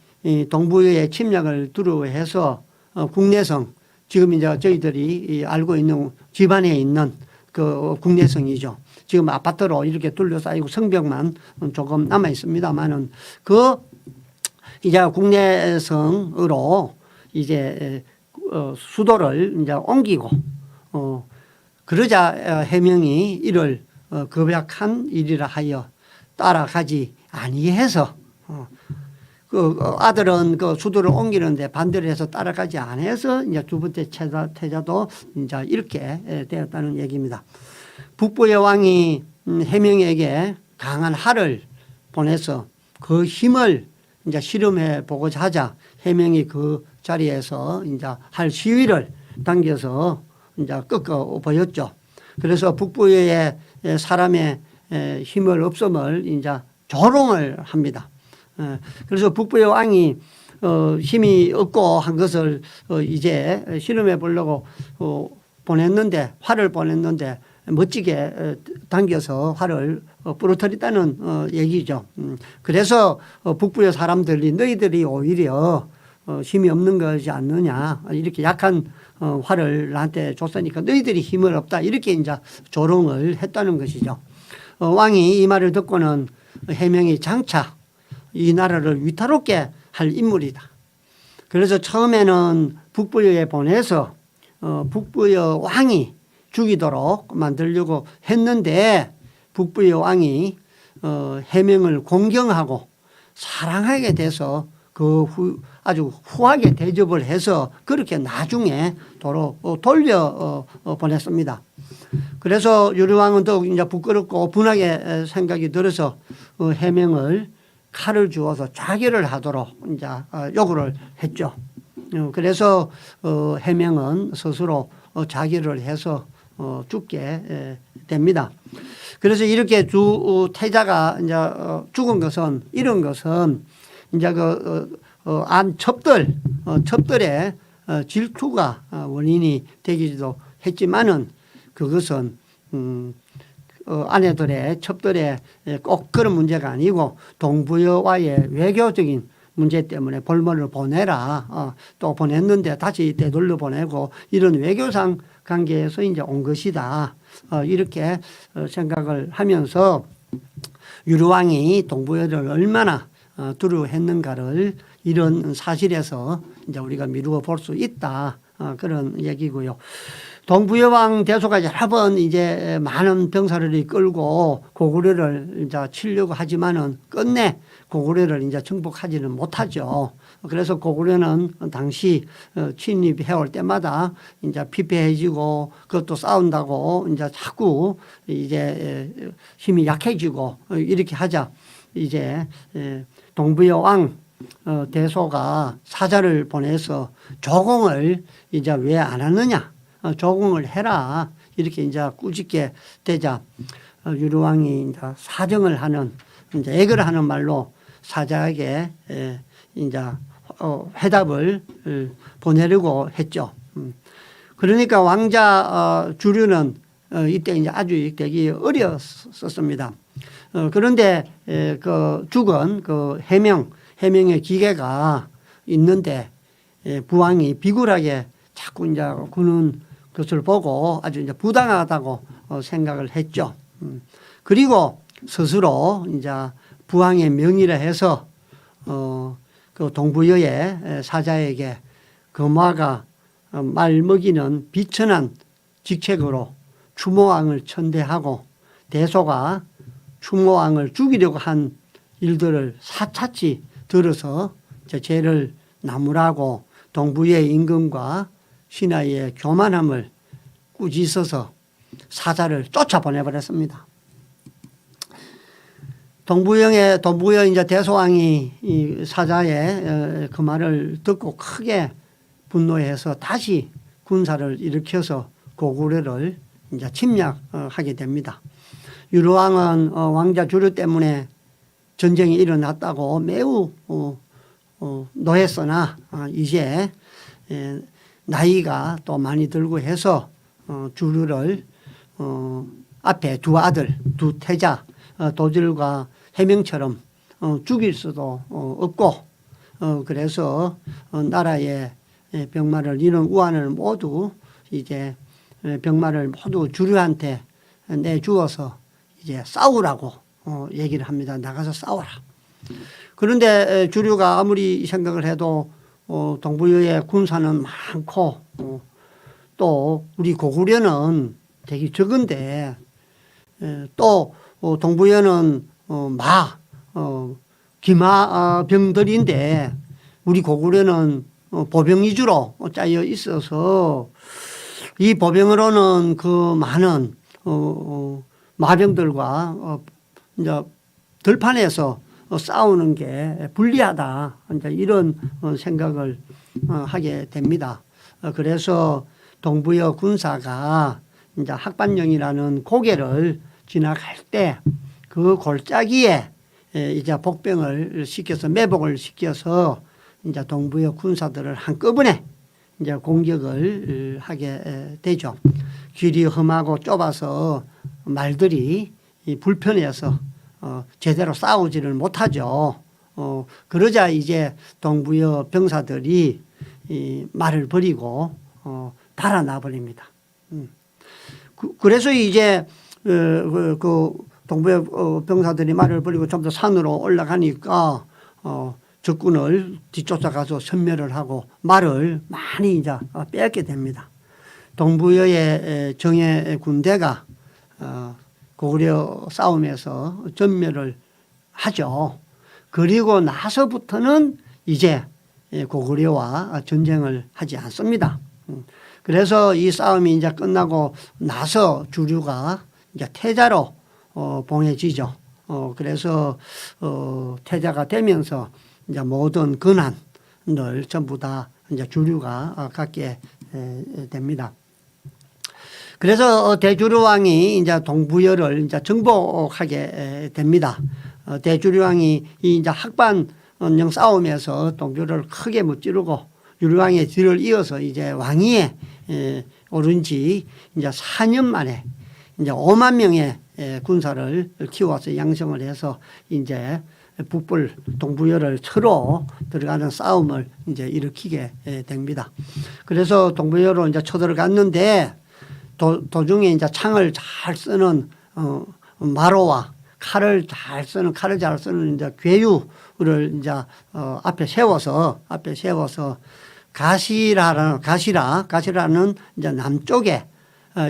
동부의 침략을 두려워해서 국내성 지금 이제 저희들이 알고 있는 집안에 있는 그 국내성이죠. 지금 아파트로 이렇게 둘러싸이고 성벽만 조금 남아 있습니다만은 그 이제 국내성으로 이제 수도를 이제 옮기고 그러자 해명이 이를 급약한 일이라 하여 따라가지 아니해서 그 아들은 그 수도를 옮기는데 반대를 해서 따라가지 않아서 이제 두 번째 태자도 이제 이렇게 되었다는 얘기입니다. 북부의 왕이 해명에게 강한 활을 보내서 그 힘을 이제 실험해 보고자 하자 해명이 그 자리에서 이제 할 시위를 당겨서 이제 꺾어 보였죠. 그래서 북부의 사람의 힘을 없음을 이제 조롱을 합니다. 그래서 북부의 왕이 힘이 없고 한 것을 이제 실험해 보려고 보냈는데 활을 보냈는데 멋지게 당겨서 활을 부러뜨렸다는 얘기죠. 그래서 북부의 사람들이 너희들이 오히려 힘이 없는 것이 않느냐 이렇게 약한 활을 나한테 줬으니까 너희들이 힘을 없다 이렇게 이제 조롱을 했다는 것이죠. 왕이 이 말을 듣고는 해명이 장차 이 나라를 위태롭게 할 인물이다. 그래서 처음에는 북부에 보내서 북부의 왕이 죽이도록 만들려고 했는데 북부의 왕이 해명을 공경하고 사랑하게 돼서 그 아주 후하게 대접을 해서 그렇게 나중에 도로 돌려 보냈습니다. 그래서 유류왕은 더욱 이제 부끄럽고 분하게 생각이 들어서 해명을 칼을 주어서 자결을 하도록 이제 요구를 했죠. 그래서 해명은 스스로 자결을 해서 죽게 됩니다. 그래서 이렇게 두 태자가 이제 죽은 것은 이런 것은 이제 안 첩들의 질투가 원인이 되기도 했지만은 그것은 아내들의 첩들의 꼭 그런 문제가 아니고 동부여와의 외교적인 문제 때문에 볼모를 보내라 또 보냈는데 다시 되돌려 보내고 이런 외교상 관계에서 이제 온 것이다 이렇게 생각을 하면서 유류왕이 동부여를 얼마나 두려워했는가를 이런 사실에서 이제 우리가 미루어 볼 수 있다 그런 얘기고요. 동부여왕 대소가 여러 번 이제 많은 병사를 이끌고 고구려를 이제 치려고 하지만은 끝내 고구려를 이제 정복하지는 못하죠. 그래서 고구려는 당시 침입해 올 때마다 이제 피폐해지고 그것도 싸운다고 이제 자꾸 이제 힘이 약해지고 이렇게 하자 이제 동부여왕 대소가 사자를 보내서 조공을 이제 왜 안 하느냐. 조공을 해라 이렇게 이제 꾸짖게 되자 유류왕이 이제 사정을 하는 이제 애걸 하는 말로 사자에게 이제 회답을 보내려고 했죠. 그러니까 왕자 주류는 이때 이제 아주 되기 어려웠습니다. 그런데 그 죽은 그 해명의 기계가 있는데 부왕이 비굴하게 자꾸 이제 구는 것을 보고 아주 이제 부당하다고 생각을 했죠. 그리고 스스로 이제 부왕의 명의라 해서 그 동부여의 사자에게 금화가 말 먹이는 비천한 직책으로 추모왕을 천대하고 대소가 추모왕을 죽이려고 한 일들을 사차치 들어서 죄를 나무라고 동부의 임금과 신하의 교만함을 꾸짖어서 사자를 쫓아보내버렸습니다. 동부여 이제 대소왕이 이 사자의 그 말을 듣고 크게 분노해서 다시 군사를 일으켜서 고구려를 이제 침략하게 됩니다. 유루왕은 왕자 주류 때문에 전쟁이 일어났다고 매우 노했으나 이제 나이가 또 많이 들고 해서 주류를 앞에 두 아들, 두 태자 도질과 해명처럼 죽일 수도 없고 그래서 나라의 병마를 이런 우환을 모두 이제 병마를 모두 주류한테 내주어서 이제 싸우라고 얘기를 합니다. 나가서 싸워라. 그런데 주류가 아무리 생각을 해도 동부여의 군사는 많고 또 우리 고구려는 되게 적은데 또 동부여는 기마병들인데 우리 고구려는 보병 위주로 짜여 있어서 이 보병으로는 그 많은 마병들과 이제 들판에서 싸우는 게 불리하다. 이제 이런 생각을 하게 됩니다. 그래서 동부여 군사가 이제 학반령이라는 고개를 지나갈 때 그 골짜기에 이제 복병을 시켜서 매복을 시켜서 이제 동부여 군사들을 한꺼번에 이제 공격을 하게 되죠. 길이 험하고 좁아서 말들이 불편해서 제대로 싸우지를 못하죠. 그러자 이제 동부여 병사들이 이 말을 버리고 달아나 버립니다. 그래서 이제 그 동부여 병사들이 말을 버리고 좀 더 산으로 올라가니까 적군을 뒤쫓아가서 섬멸을 하고 말을 많이 이제 뺏게 됩니다. 동부여의 정예 군대가 고구려 싸움에서 전멸을 하죠. 그리고 나서부터는 이제 고구려와 전쟁을 하지 않습니다. 그래서 이 싸움이 이제 끝나고 나서 주류가 이제 태자로 봉해지죠. 그래서 태자가 되면서 이제 모든 권한을 전부 다 이제 주류가 갖게 됩니다. 그래서 대주류왕이 이제 동부여를 이제 정복하게 됩니다. 대주류왕이 이제 학반령 싸움에서 동부여를 크게 무찌르고 유류왕의 뒤를 이어서 이제 왕위에 오른 지 이제 4년 만에 이제 5만 명의 군사를 키워서 양성을 해서 이제 북불 동부여를 쳐로 들어가는 싸움을 이제 일으키게 됩니다. 그래서 동부여로 이제 쳐들어갔는데 도중에 이제 창을 잘 쓰는 마로와 칼을 잘 쓰는 이제 괴유를 이제 앞에 세워서 가시라는 이제 남쪽에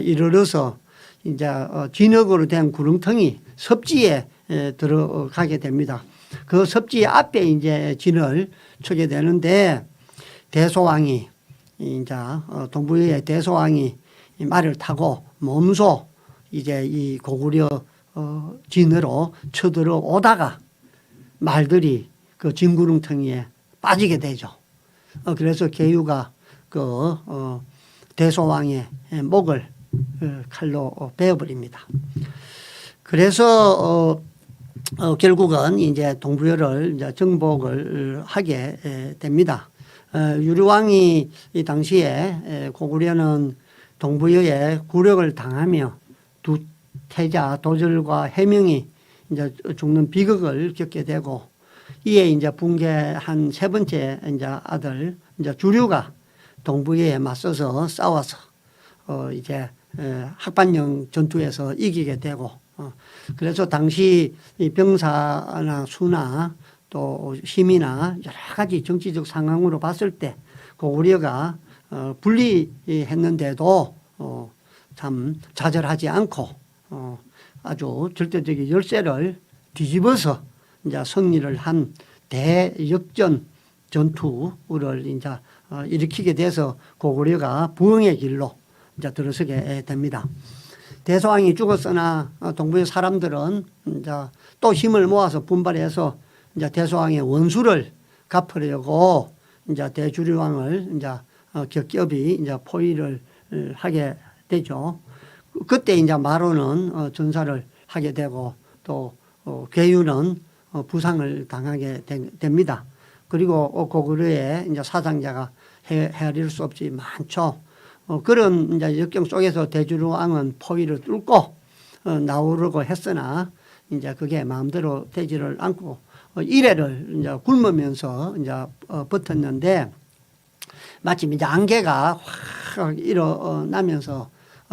이르러서 이제 진흙으로 된 구렁텅이 섭지에 들어가게 됩니다. 그 섭지 앞에 이제 진을 쳐게 되는데 대소왕이 이제 동부여의 대소왕이 말을 타고 몸소 이제 이 고구려 진으로 쳐들어오다가 말들이 그 진구렁텅이에 빠지게 되죠. 그래서 계유가 그 대소왕의 목을 칼로 베어버립니다. 그래서 결국은 이제 동부여를 이제 정복을 하게 됩니다. 유류왕이 이 당시에 고구려는 동부여에 굴욕을 당하며 두 태자 도절과 해명이 이제 죽는 비극을 겪게 되고 이에 이제 붕괴한 세 번째 이제 아들 이제 주류가 동부여에 맞서서 싸워서 이제 학반령 전투에서 이기게 되고 그래서 당시 이 병사나 수나 또 힘이나 여러 가지 정치적 상황으로 봤을 때 고구려가 불리했는데도 참 좌절하지 않고 아주 절대적인 열세를 뒤집어서 이제 승리를 한 대역전 전투를 이제 일으키게 돼서 고구려가 부흥의 길로 이제 들어서게 됩니다. 대소왕이 죽었으나 동부의 사람들은 이제 또 힘을 모아서 분발해서 이제 대소왕의 원수를 갚으려고 이제 대주류왕을 이제 겹겹이 이제 포위를 하게 되죠. 그때 이제 마로는 전사를 하게 되고 또 괴유는 부상을 당하게 됩니다. 그리고 고구려의 이제 사상자가 헤아릴 수 없이 많죠. 그런 이제 역경 속에서 대주왕은 포위를 뚫고 나오려고 했으나 이제 그게 마음대로 되지를 않고 이래를 이제 굶으면서 이제 버텼는데 마침 이제 안개가 확 일어나면서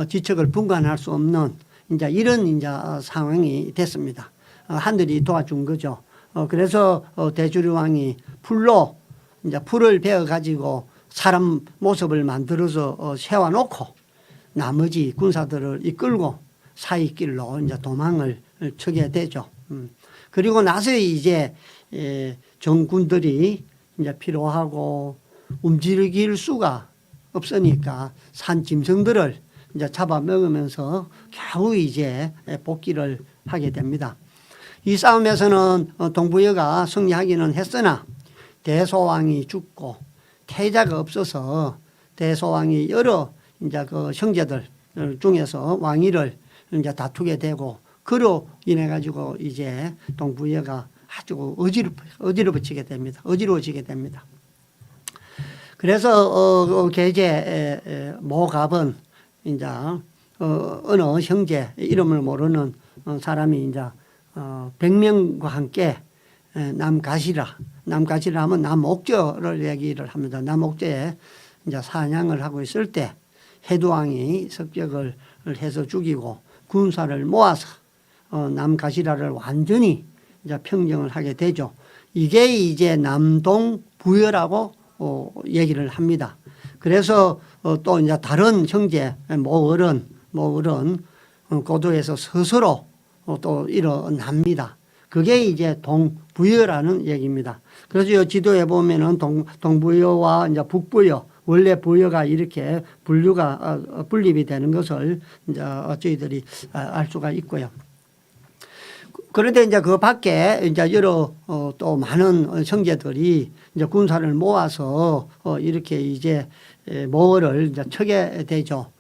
지척을 분간할 수 없는 이제 이런 이제 상황이 됐습니다. 하늘이 도와준 거죠. 그래서 대주류왕이 풀로 이제 풀을 베어 가지고 사람 모습을 만들어서 세워놓고 나머지 군사들을 이끌고 사이길로 이제 도망을 치게 되죠. 그리고 나서 이제 정군들이 이제 피로하고 움직일 수가 없으니까 산 짐승들을 이제 잡아먹으면서 겨우 이제 복귀를 하게 됩니다. 이 싸움에서는 동부여가 승리하기는 했으나 대소왕이 죽고 태자가 없어서 대소왕이 여러 이제 그 형제들 중에서 왕위를 이제 다투게 되고 그로 인해 가지고 이제 동부여가 아주 어지러워지게 됩니다. 그래서 계제 모갑은 이제 어느 형제 이름을 모르는 사람이 이제 100명과 함께 남가시라 하면 남옥저를 얘기를 합니다. 남옥저에 이제 사냥을 하고 있을 때 해두왕이 습격을 해서 죽이고 군사를 모아서 남가시라를 완전히 이제 평정을 하게 되죠. 이게 이제 남동부여라고 얘기를 합니다. 그래서 또 이제 다른 형제 모을은 고도에서 스스로 또 일어납니다. 그게 이제 동부여라는 얘기입니다. 그래서 지도에 보면은 동부여와 이제 북부여, 원래 부여가 이렇게 분립이 되는 것을 이제 저희들이 알 수가 있고요. 그런데 이제 그 밖에 이제 여러 또 많은 형제들이 이제 군사를 모아서 이렇게 이제 모을을 이제 쳐게 되죠.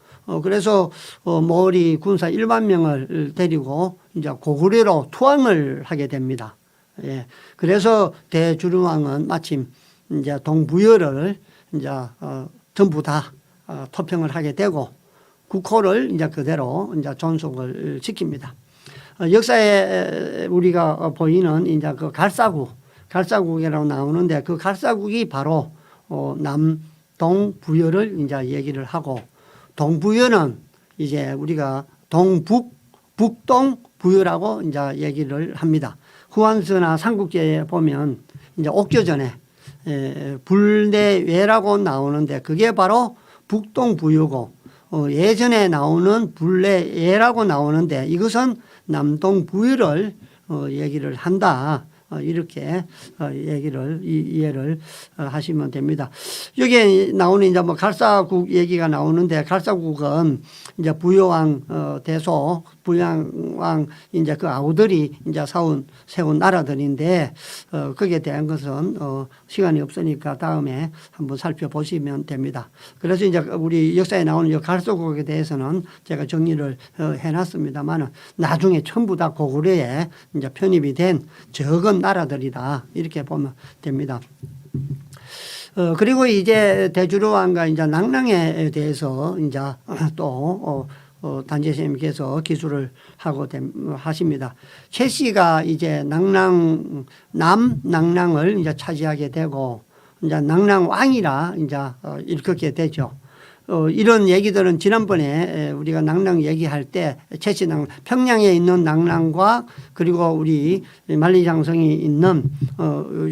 그래서 모을이 군사 1만 명을 데리고 이제 고구려로 투항을 하게 됩니다. 예. 그래서 대주류왕은 마침 이제 동부여를 이제 전부 다 토평을 하게 되고 국호를 이제 그대로 이제 존속을 시킵니다. 역사에 우리가 보이는 이제 그 갈사국이라고 나오는데 그 갈사국이 바로 남동부여를 이제 얘기를 하고 동부여는 이제 우리가 북동부여라고 이제 얘기를 합니다. 후한서나 삼국지에 보면 이제 옥저전에 불내외라고 나오는데 그게 바로 북동부여고 예전에 나오는 불내예라고 나오는데 이것은 남동부여를 얘기를 한다. 이렇게 이해를 하시면 됩니다. 여기에 나오는 이제 뭐 갈사국 얘기가 나오는데 갈사국은 이제 부여왕 대소 부양왕 이제 그 아우들이 이제 세운 나라들인데 거기에 대한 것은 시간이 없으니까 다음에 한번 살펴보시면 됩니다. 그래서 이제 우리 역사에 나오는 이 갈사국에 대해서는 제가 정리를 해놨습니다만은 나중에 전부 다 고구려에 이제 편입이 된 적은 나라들이다 이렇게 보면 됩니다. 그리고 이제 대주류왕과 이제 낙랑에 대해서 이제 또 단재 선생님께서 기술을 하십니다. 최 씨가 이제 남낙랑을 이제 차지하게 되고 이제 낙랑왕이라 이제 일컫게 되죠. 이런 얘기들은 지난번에 우리가 낭랑 얘기할 때 채취낭 평양에 있는 낭랑과 그리고 우리 만리장성이 있는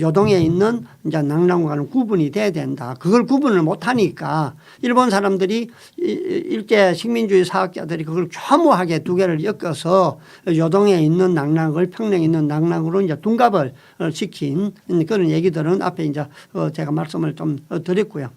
요동에 있는 이제 낭랑과는 구분이 돼야 된다. 그걸 구분을 못하니까 일본 사람들이 일제 식민주의 사학자들이 그걸 교묘하게 두 개를 엮어서 요동에 있는 낭랑을 평양에 있는 낭랑으로 이제 둔갑을 시킨 그런 얘기들은 앞에 이제 제가 말씀을 좀 드렸고요.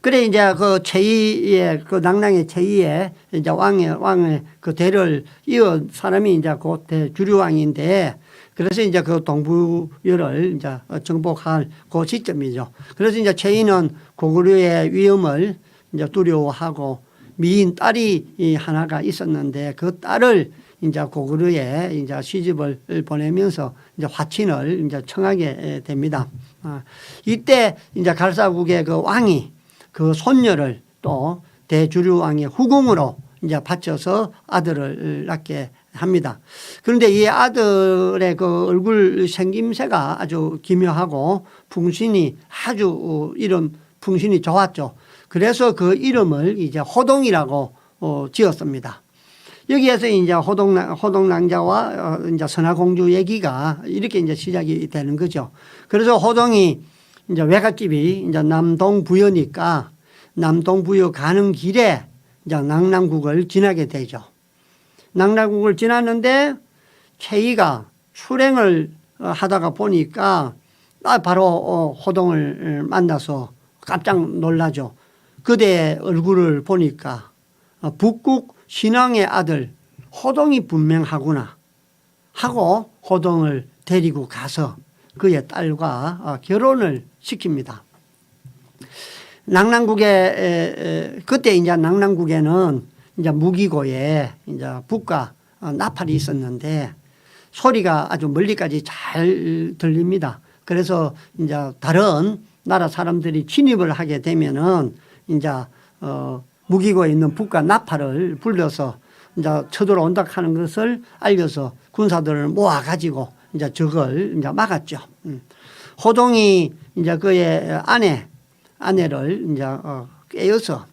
그래 이제 그 제2의 그 낭랑의 제2의 이제 왕의 그 대를 이어 사람이 이제 그 대주류왕인데 그래서 이제 그 동부열을 이제 정복할 그 시점이죠. 그래서 이제 제2는 고구려의 위험을 이제 두려워하고 미인 딸이 하나가 있었는데 그 딸을 이제 고구려에 이제 시집을 보내면서 이제 화친을 이제 청하게 됩니다. 이때 이제 갈사국의 그 왕이 그 손녀를 또 대주류왕의 후궁으로 이제 바쳐서 아들을 낳게 합니다. 그런데 이 아들의 그 얼굴 생김새가 아주 기묘하고 풍신이 아주 이름 풍신이 좋았죠. 그래서 그 이름을 이제 호동이라고 지었습니다. 여기에서 이제 호동낭자와 이제 선화공주 얘기가 이렇게 이제 시작이 되는 거죠. 그래서 호동이 이제 외갓집이 이제 남동부여니까 남동부여 가는 길에 이제 낭랑국을 지나게 되죠. 낭랑국을 지났는데 최희가 출행을 하다가 보니까 바로 호동을 만나서 깜짝 놀라죠. 그대의 얼굴을 보니까 북국 신왕의 아들 호동이 분명하구나 하고 호동을 데리고 가서 그의 딸과 결혼을 시킵니다. 낭랑국에 그때 이제 낭랑국에는 이제 무기고에 이제 북과 나팔이 있었는데 소리가 아주 멀리까지 잘 들립니다. 그래서 이제 다른 나라 사람들이 침입을 하게 되면은 이제 무기고에 있는 북과 나팔을 불러서 이제 쳐들어온다 하는 것을 알려서 군사들을 모아 가지고 이제 적을 이제 막았죠. 호동이 이제 그의 아내를 이제 깨어서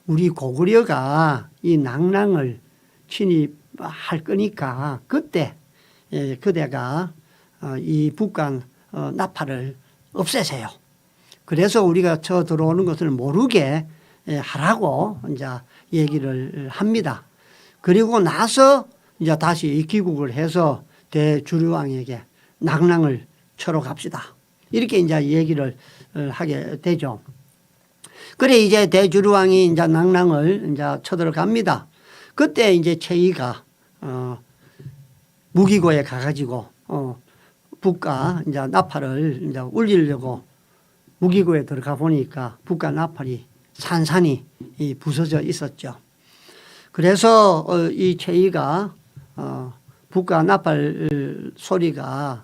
우리 고구려가 이 낭랑을 침입할 거니까 그때 그대가 이 북한 나팔을 없애세요. 그래서 우리가 쳐 들어오는 것을 모르게 하라고 이제 얘기를 합니다. 그리고 나서 이제 다시 귀국을 해서 대주류왕에게 낭랑을 쳐러 갑시다. 이렇게 이제 얘기를 하게 되죠. 그래 이제 대주류왕이 이제 낭랑을 이제 쳐들어갑니다. 그때 이제 최희가 무기고에 가가지고 북과 이제 나팔을 이제 울리려고 무기고에 들어가 보니까 북과 나팔이 산산이 부서져 있었죠. 그래서 이 최희가 북과 나팔 소리가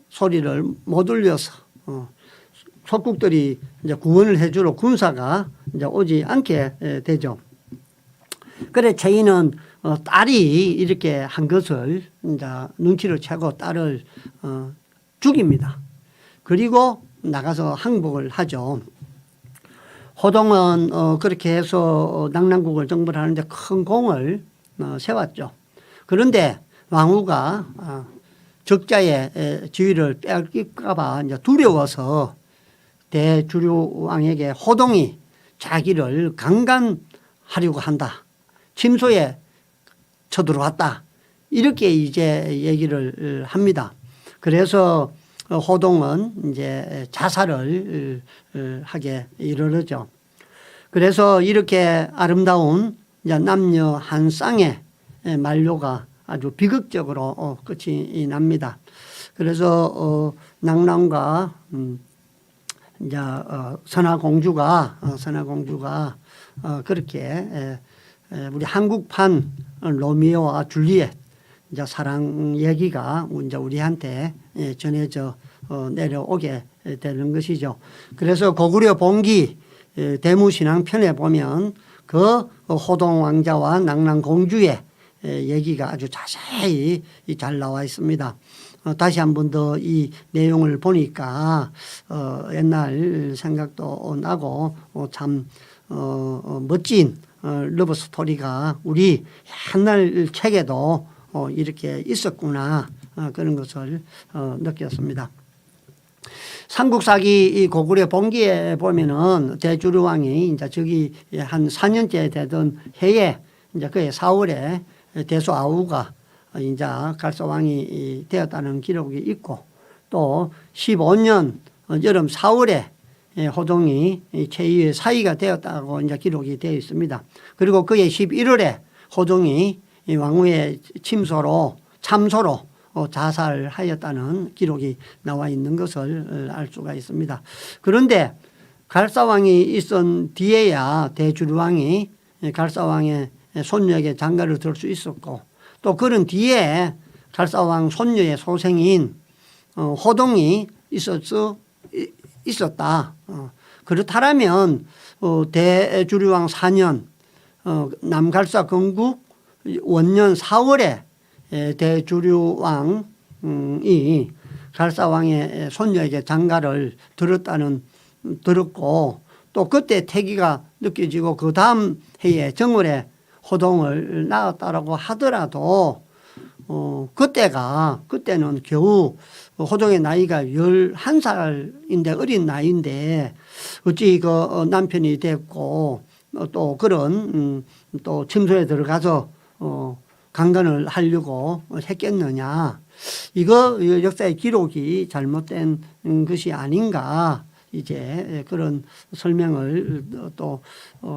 소리를 못 울려서 속국들이 이제 구원을 해주러 군사가 이제 오지 않게 되죠. 그래 최희는 딸이 이렇게 한 것을 이제 눈치를 채고 딸을 죽입니다. 그리고 나가서 항복을 하죠. 호동은 그렇게 해서 낭랑국을 정벌 하는데 큰 공을 세웠죠. 그런데 왕후가 적자의 지위를 빼앗길까 봐 이제 두려워서 대주류왕에게 호동이 자기를 강간하려고 한다. 침소에 쳐들어왔다. 이렇게 이제 얘기를 합니다. 그래서 호동은 이제 자살을 하게 이르르죠. 그래서 이렇게 아름다운 이제 남녀 한 쌍의 만료가 아주 비극적으로 끝이 납니다. 그래서 낭랑과 이제 선화공주가 그렇게 우리 한국판 로미오와 줄리엣 이제 사랑 얘기가 이제 우리한테 전해져 내려오게 되는 것이죠. 그래서 고구려 봉기 대무신앙 편에 보면 그 호동 왕자와 낭랑 공주의 얘기가 아주 자세히 잘 나와 있습니다. 다시 한 번 더 이 내용을 보니까 옛날 생각도 나고 참 멋진 러브 스토리가 우리 옛날 책에도 이렇게 있었구나 그런 것을 느꼈습니다. 삼국사기 이 고구려 봉기에 보면은 대주류왕이 이제 저기 한 4년째 되던 해에 이제 그해 4월에 대소 아우가 이제 갈사왕이 되었다는 기록이 있고 또 15년 여름 4월에 호동이 최유의 사위가 되었다고 이제 기록이 되어 있습니다. 그리고 그해 11월에 호동이 왕후의 참소로 자살하였다는 기록이 나와 있는 것을 알 수가 있습니다. 그런데 갈사왕이 있은 뒤에야 대주류왕이 갈사왕의 손녀에게 장가를 들 수 있었고 또 그런 뒤에 갈사왕 손녀의 소생인 호동이 있었다. 그렇다면 대주류왕 4년 남갈사 건국 원년 4월에 대주류왕이 갈사왕의 손녀에게 장가를 들었고 또 그때 태기가 느껴지고 그 다음 해에 정월에 호동을 낳았다라고 하더라도 그때는 겨우 호동의 나이가 11살인데 어린 나이인데 어찌 그 남편이 됐고 또 그런 또 침소에 들어가서 강간을 하려고 했겠느냐. 이거 역사의 기록이 잘못된 것이 아닌가. 이제 그런 설명을 또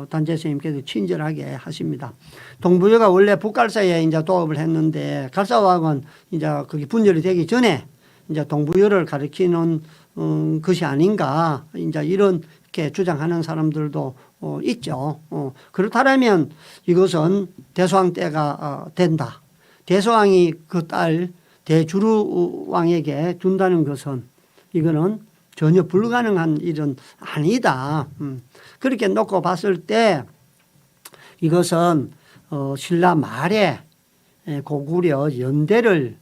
단재 스님께서 친절하게 하십니다. 동부여가 원래 북갈사에 이제 도읍을 했는데 갈사왕은 이제 그게 분열이 되기 전에 이제 동부여를 가리키는 것이 아닌가. 이제 이렇게 주장하는 사람들도 있죠. 그렇다면 이것은 대소왕 때가 된다. 대소왕이 그 딸 대주류왕에게 준다는 것은 이거는 전혀 불가능한 일은 아니다. 그렇게 놓고 봤을 때 이것은 신라 말에 고구려 연대를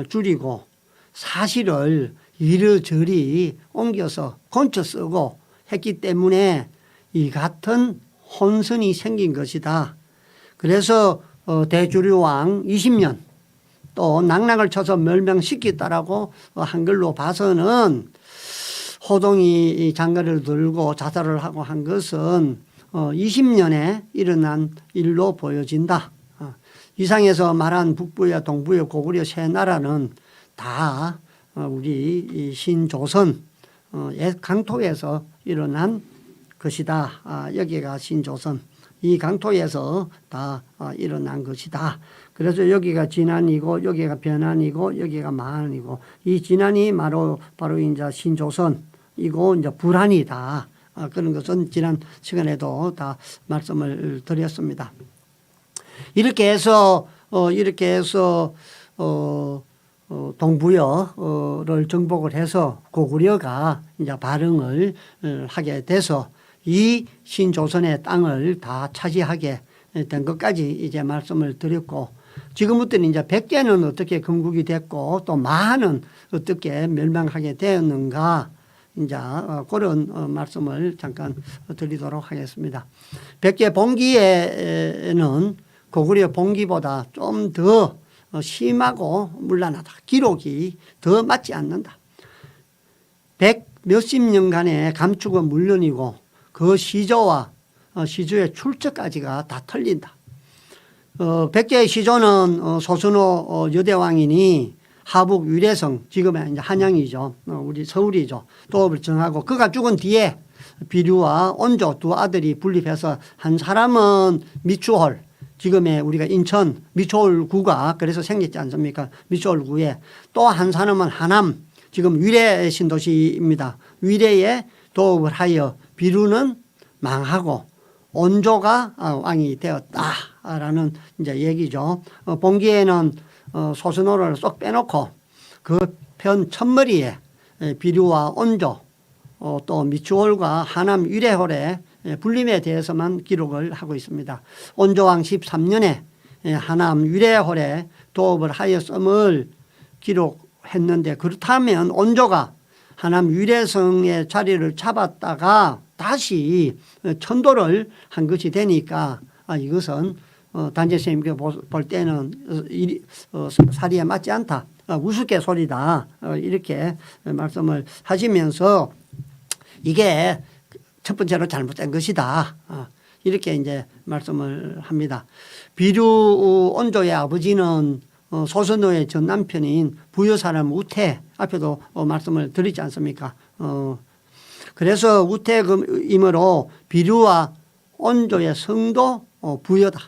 줄이고 사실을 이리저리 옮겨서 건쳐 쓰고 했기 때문에 이 같은 혼선이 생긴 것이다. 그래서 대주류왕 20년 또 낙낙을 쳐서 멸명시켰다라고 한글로 봐서는 호동이 장가를 들고 자살을 하고 한 것은 20년에 일어난 일로 보여진다. 이상에서 말한 북부여 동부여 고구려 세 나라는 다 우리 신조선 강토에서 일어난 것이다. 여기가 신조선 이 강토에서 다 일어난 것이다. 그래서 여기가 진안이고 여기가 변안이고 여기가 마안이고 이 진안이 바로 이제 신조선 이고 이제 불안이다. 그런 것은 지난 시간에도 다 말씀을 드렸습니다. 이렇게 해서 동부여를 정복을 해서 고구려가 이제 발흥을 하게 돼서 이 신조선의 땅을 다 차지하게 된 것까지 이제 말씀을 드렸고 지금부터는 이제 백제는 어떻게 건국이 됐고 또 마한은 어떻게 멸망하게 되었는가 이제 그런 말씀을 잠깐 드리도록 하겠습니다. 백제 봉기에는 고구려 봉기보다 좀 더 심하고 문란하다. 기록이 더 맞지 않는다. 100몇십 년간의 감축은 물론이고 그 시조와 시조의 출처까지가 다 틀린다. 백제의 시조는 소순호 여대왕이니 하북 유래성 지금의 이제 한양이죠. 우리 서울이죠. 도읍을 정하고 그가 죽은 뒤에 비류와 온조 두 아들이 분립해서 한 사람은 미추홀 지금의 우리가 인천 미추홀구가 그래서 생겼지 않습니까? 미추홀구에 또 한 사람은 하남 지금 위례 신도시입니다. 위례에 도읍을 하여 비류는 망하고 온조가 왕이 되었다라는 이제 얘기죠. 봉기에는 소순호를 쏙 빼놓고 그 편 첫머리에 비류와 온조 또 미추홀과 하남 위례홀의 불림에 대해서만 기록을 하고 있습니다. 온조왕 13년에 하남 위례홀에 도읍을 하였음을 기록하고 했는데 그렇다면 온조가 하남 위례성의 자리를 잡았다가 다시 천도를 한 것이 되니까 이것은 단재 선생님께 볼 때는 사리에 맞지 않다. 우스갯소리다. 이렇게 말씀을 하시면서 이게 첫 번째로 잘못된 것이다. 이렇게 이제 말씀을 합니다. 비류 온조의 아버지는 소선호의 전 남편인 부여사람 우태 앞에도 말씀을 드리지 않습니까? 그래서 우태이므로 비류와 온조의 성도 부여다.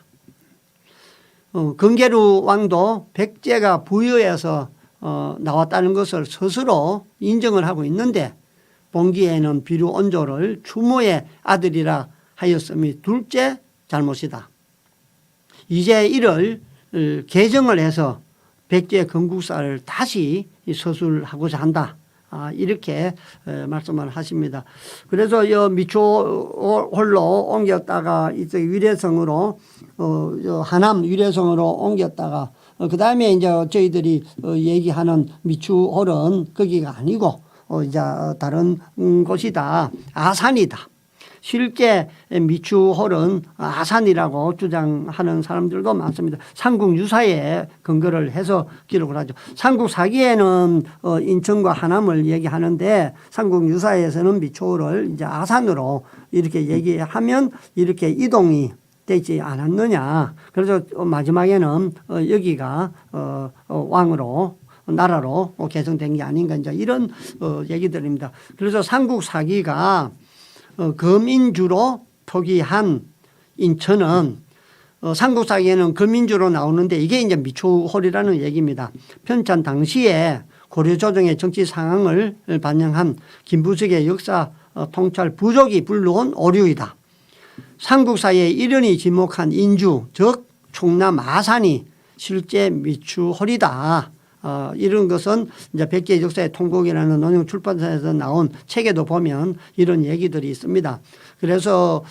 건계루 왕도 백제가 부여에서 나왔다는 것을 스스로 인정을 하고 있는데 본기에는 비류 온조를 추모의 아들이라 하였음이 둘째 잘못이다. 이제 이를 개정을 해서 백제 건국사를 다시 서술하고자 한다. 이렇게 말씀을 하십니다. 그래서 이 미추홀로 옮겼다가 이쪽 위례성으로 하남 위례성으로 옮겼다가 그 다음에 이제 저희들이 얘기하는 미추홀은 거기가 아니고 이제 다른 곳이다. 아산이다. 실제 미추홀은 아산이라고 주장하는 사람들도 많습니다. 삼국유사에 근거를 해서 기록을 하죠. 삼국사기에는 인천과 하남을 얘기하는데 삼국유사에서는 미추홀을 이제 아산으로 이렇게 얘기하면 이렇게 이동이 되지 않았느냐. 그래서 마지막에는 여기가 왕으로 나라로 개성된 게 아닌가 이제 이런 얘기들입니다. 그래서 삼국사기가 거민주로 표기한 인천은 삼국사기에는 거민주로 나오는데 이게 이제 미추홀이라는 얘기입니다. 편찬 당시에 고려조정의 정치 상황을 반영한 김부석의 역사 통찰 부족이 불러온 오류이다. 삼국사의 일연이 지목한 인주 즉 충남 아산이 실제 미추홀이다. 이런 것은 이제 백제 역사의 통곡이라는 논영 출판사에서 나온 책에도 보면 이런 얘기들이 있습니다. 그래서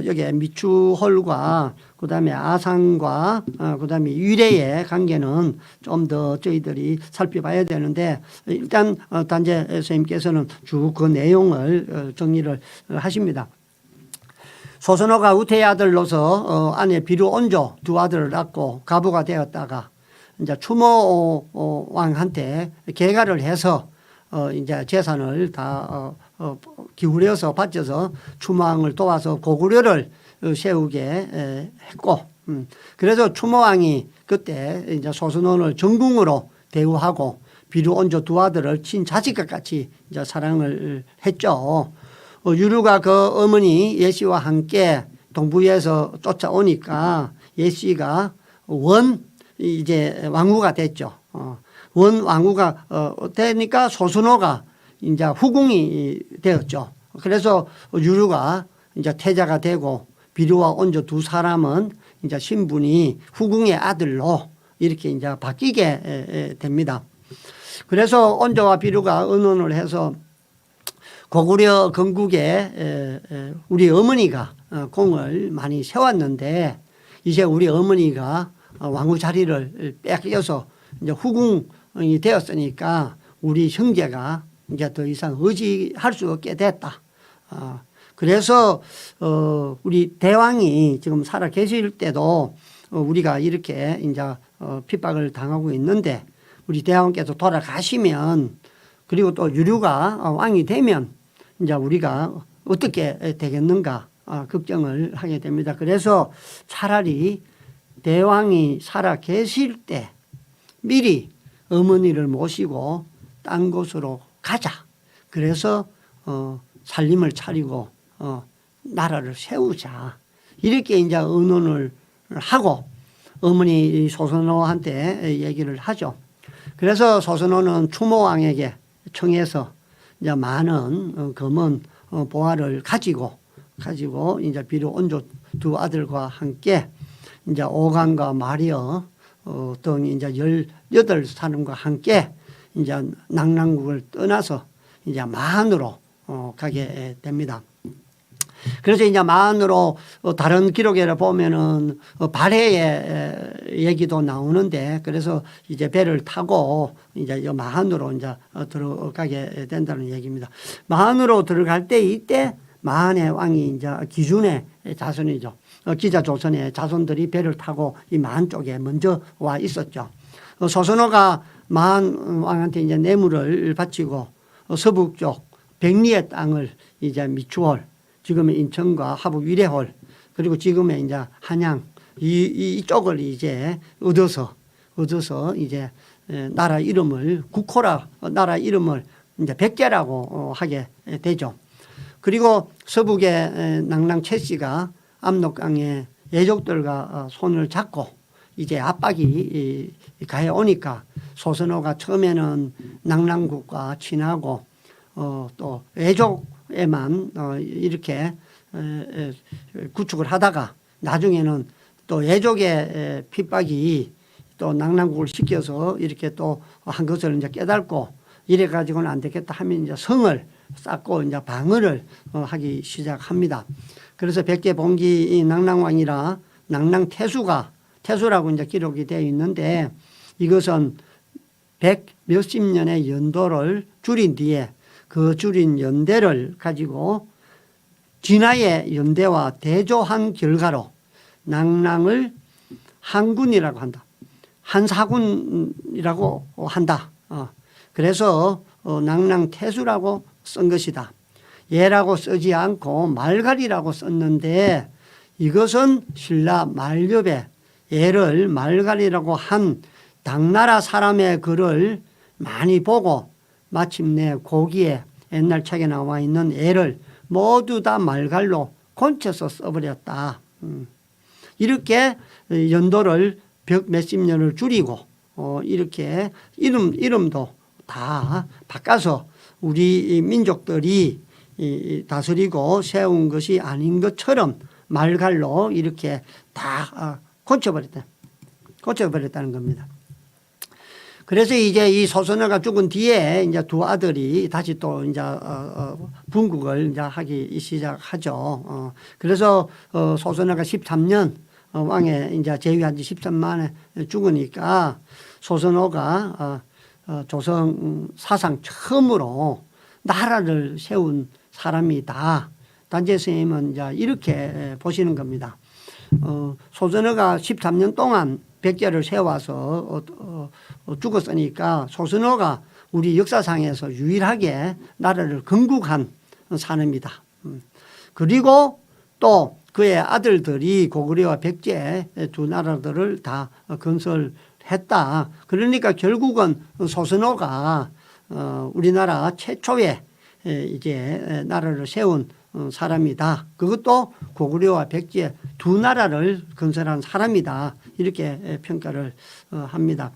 여기 미추홀과 그다음에 아산과 그다음에 위례의 관계는 좀 더 저희들이 살펴봐야 되는데 일단 단재 선생님께서는 쭉 그 내용을 정리를 하십니다. 소선호가 우태의 아들로서 아내 비류온조 두 아들을 낳고 가부가 되었다가 이제 추모 왕한테 개가를 해서 이제 재산을 다 기울여서 바쳐서 추모 왕을 도와서 고구려를 세우게 했고, 그래서 추모 왕이 그때 이제 소선원을 정궁으로 대우하고 비류온조 두 아들을 친자식과 같이 이제 사랑을 했죠. 유류가 그 어머니 예씨와 함께 동부에서 쫓아오니까 예씨가 이제 왕후가 됐죠. 원 왕후가 되니까 소선호가 이제 후궁이 되었죠. 그래서 유류가 이제 태자가 되고 비류와 온조 두 사람은 이제 신분이 후궁의 아들로 이렇게 이제 바뀌게 됩니다. 그래서 온조와 비류가 의논을 해서 고구려 건국에 우리 어머니가 공을 많이 세웠는데 이제 우리 어머니가 왕후 자리를 뺏겨서 이제 후궁이 되었으니까 우리 형제가 이제 더 이상 의지할 수 없게 됐다. 그래서 우리 대왕이 지금 살아 계실 때도 우리가 이렇게 이제 핍박을 당하고 있는데 우리 대왕께서 돌아가시면 그리고 또 유류가 왕이 되면 이제 우리가 어떻게 되겠는가 걱정을 하게 됩니다. 그래서 차라리 대왕이 살아 계실 때 미리 어머니를 모시고 딴 곳으로 가자. 그래서 살림을 차리고 나라를 세우자. 이렇게 이제 의논을 하고 어머니 소선호한테 얘기를 하죠. 그래서 소선호는 추모왕에게 청해서 이제 많은 검은 보화를 가지고 이제 비류온조 두 아들과 함께 이제 오강과 마리어 등 이제 18사람과 함께 이제 낙랑국을 떠나서 이제 만으로 가게 됩니다. 그래서 이제 마한으로 다른 기록에 보면은 발해의 얘기도 나오는데 그래서 이제 배를 타고 이제 마한으로 이제 들어가게 된다는 얘기입니다. 마한으로 들어갈 때 이때 마한의 왕이 이제 기준의 자손이죠. 기자 조선의 자손들이 배를 타고 이 마한 쪽에 먼저 와 있었죠. 소선호가 마한 왕한테 이제 뇌물을 바치고 서북 쪽 백리의 땅을 이제 미추홀, 지금의 인천과 하북 위례홀, 그리고 지금의 이제 한양 이쪽을 이제 얻어서 이제 나라 이름을 국호라 나라 이름을 이제 백제라고 하게 되죠. 그리고 서북의 낭랑 최씨가 압록강에 예족들과 손을 잡고 이제 압박이 가해 오니까 소선호가 처음에는 낭랑국과 친하고 또 예족에만 이렇게 구축을 하다가 나중에는 또 예족의 핍박이 또 낭랑국을 시켜서 이렇게 또 한 것을 이제 깨닫고 이래 가지고는 안 되겠다 하면 이제 성을 쌓고 이제 방어를 하기 시작합니다. 그래서 백제 봉기 낭랑왕이라 태수라고 이제 기록이 되어 있는데 이것은 100 몇십 년의 연도를 줄인 뒤에 그 줄인 연대를 가지고 진화의 연대와 대조한 결과로 낭랑을 한군이라고 한다. 한사군이라고 한다. 그래서 낭랑태수라고 쓴 것이다. 예라고 쓰지 않고 말갈이라고 썼는데 이것은 신라 말엽에 예를 말갈이라고 한 당나라 사람의 글을 많이 보고 마침내 고기에 옛날 책에 나와 있는 예를 모두 다 말갈로 곤쳐서 써버렸다. 이렇게 연도를 백 몇십 년을 줄이고 이렇게 이름도 다 바꿔서 우리 민족들이 다스리고 세운 것이 아닌 것처럼 말갈로 이렇게 다 고쳐버렸다는 겁니다. 그래서 이제 이 소선호가 죽은 뒤에 이제 두 아들이 다시 또 이제 분국을 이제 하기 시작하죠. 그래서 소선호가 13년 왕에 이제 재위한 지 13만에 죽으니까 소선호가 조선 사상 처음으로 나라를 세운 사람이다. 단재 스님은 이제 이렇게 보시는 겁니다. 소선호가 13년 동안 백제를 세워서 죽었으니까 소선호가 우리 역사상에서 유일하게 나라를 건국한 사람이다. 그리고 또 그의 아들들이 고구려와 백제 두 나라들을 다 건설했다. 그러니까 결국은 소선호가 우리나라 최초의 이제 나라를 세운 사람이다. 그것도 고구려와 백제 두 나라를 건설한 사람이다. 이렇게 평가를 합니다.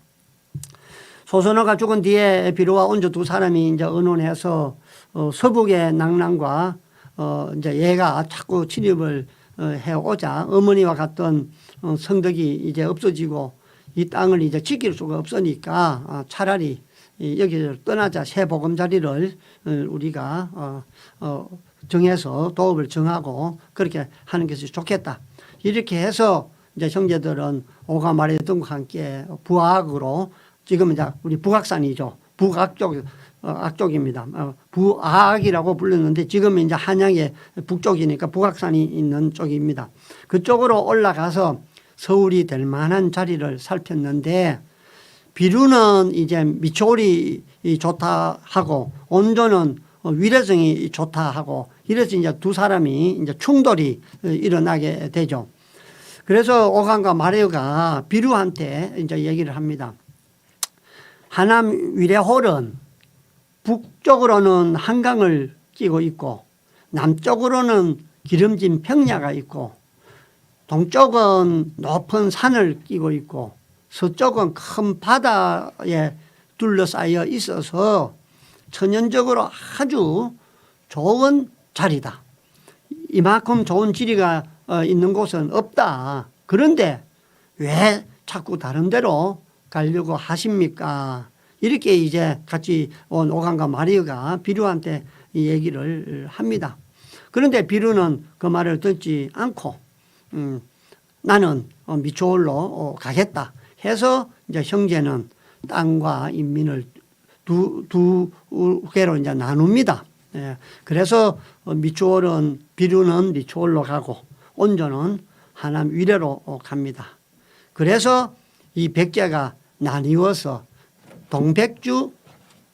소선호가 죽은 뒤에 비로와 온조 두 사람이 이제 의논해서 서북의 낭랑과 이제 얘가 자꾸 침입을 해오자 어머니와 같던 성덕이 이제 없어지고 이 땅을 이제 지킬 수가 없으니까 차라리 여기를 떠나자 새 보금자리를 우리가 정해서 도읍을 정하고 그렇게 하는 것이 좋겠다. 이렇게 해서 이제 형제들은 오가마리 등과 함께 부악으로 지금 이제 우리 북악산이죠. 북악쪽입니다. 부악이라고 불렀는데 지금 이제 한양의 북쪽이니까 북악산이 있는 쪽입니다. 그쪽으로 올라가서 서울이 될 만한 자리를 살폈는데 비루는 이제 미추홀이 좋다 하고 온조는 위례성이 좋다 하고 이래서 이제 두 사람이 이제 충돌이 일어나게 되죠. 그래서 오간과 마려가 비루한테 이제 얘기를 합니다. 하남 위례홀은 북쪽으로는 한강을 끼고 있고 남쪽으로는 기름진 평야가 있고 동쪽은 높은 산을 끼고 있고 서쪽은 큰 바다에 둘러싸여 있어서 천연적으로 아주 좋은 자리다. 이만큼 좋은 지리가 있는 곳은 없다. 그런데 왜 자꾸 다른 데로 가려고 하십니까? 이렇게 이제 같이 온 오간과 마리아가 비루한테 이 얘기를 합니다. 그런데 비루는 그 말을 듣지 않고 나는 미초홀로 가겠다 해서 이제 형제는 땅과 인민을 두 개로 이제 나눕니다. 예. 그래서 미초홀은 비루는 미초홀로 가고 온조는 하남 위례로 갑니다. 그래서 이 백제가 나뉘어서 동백주,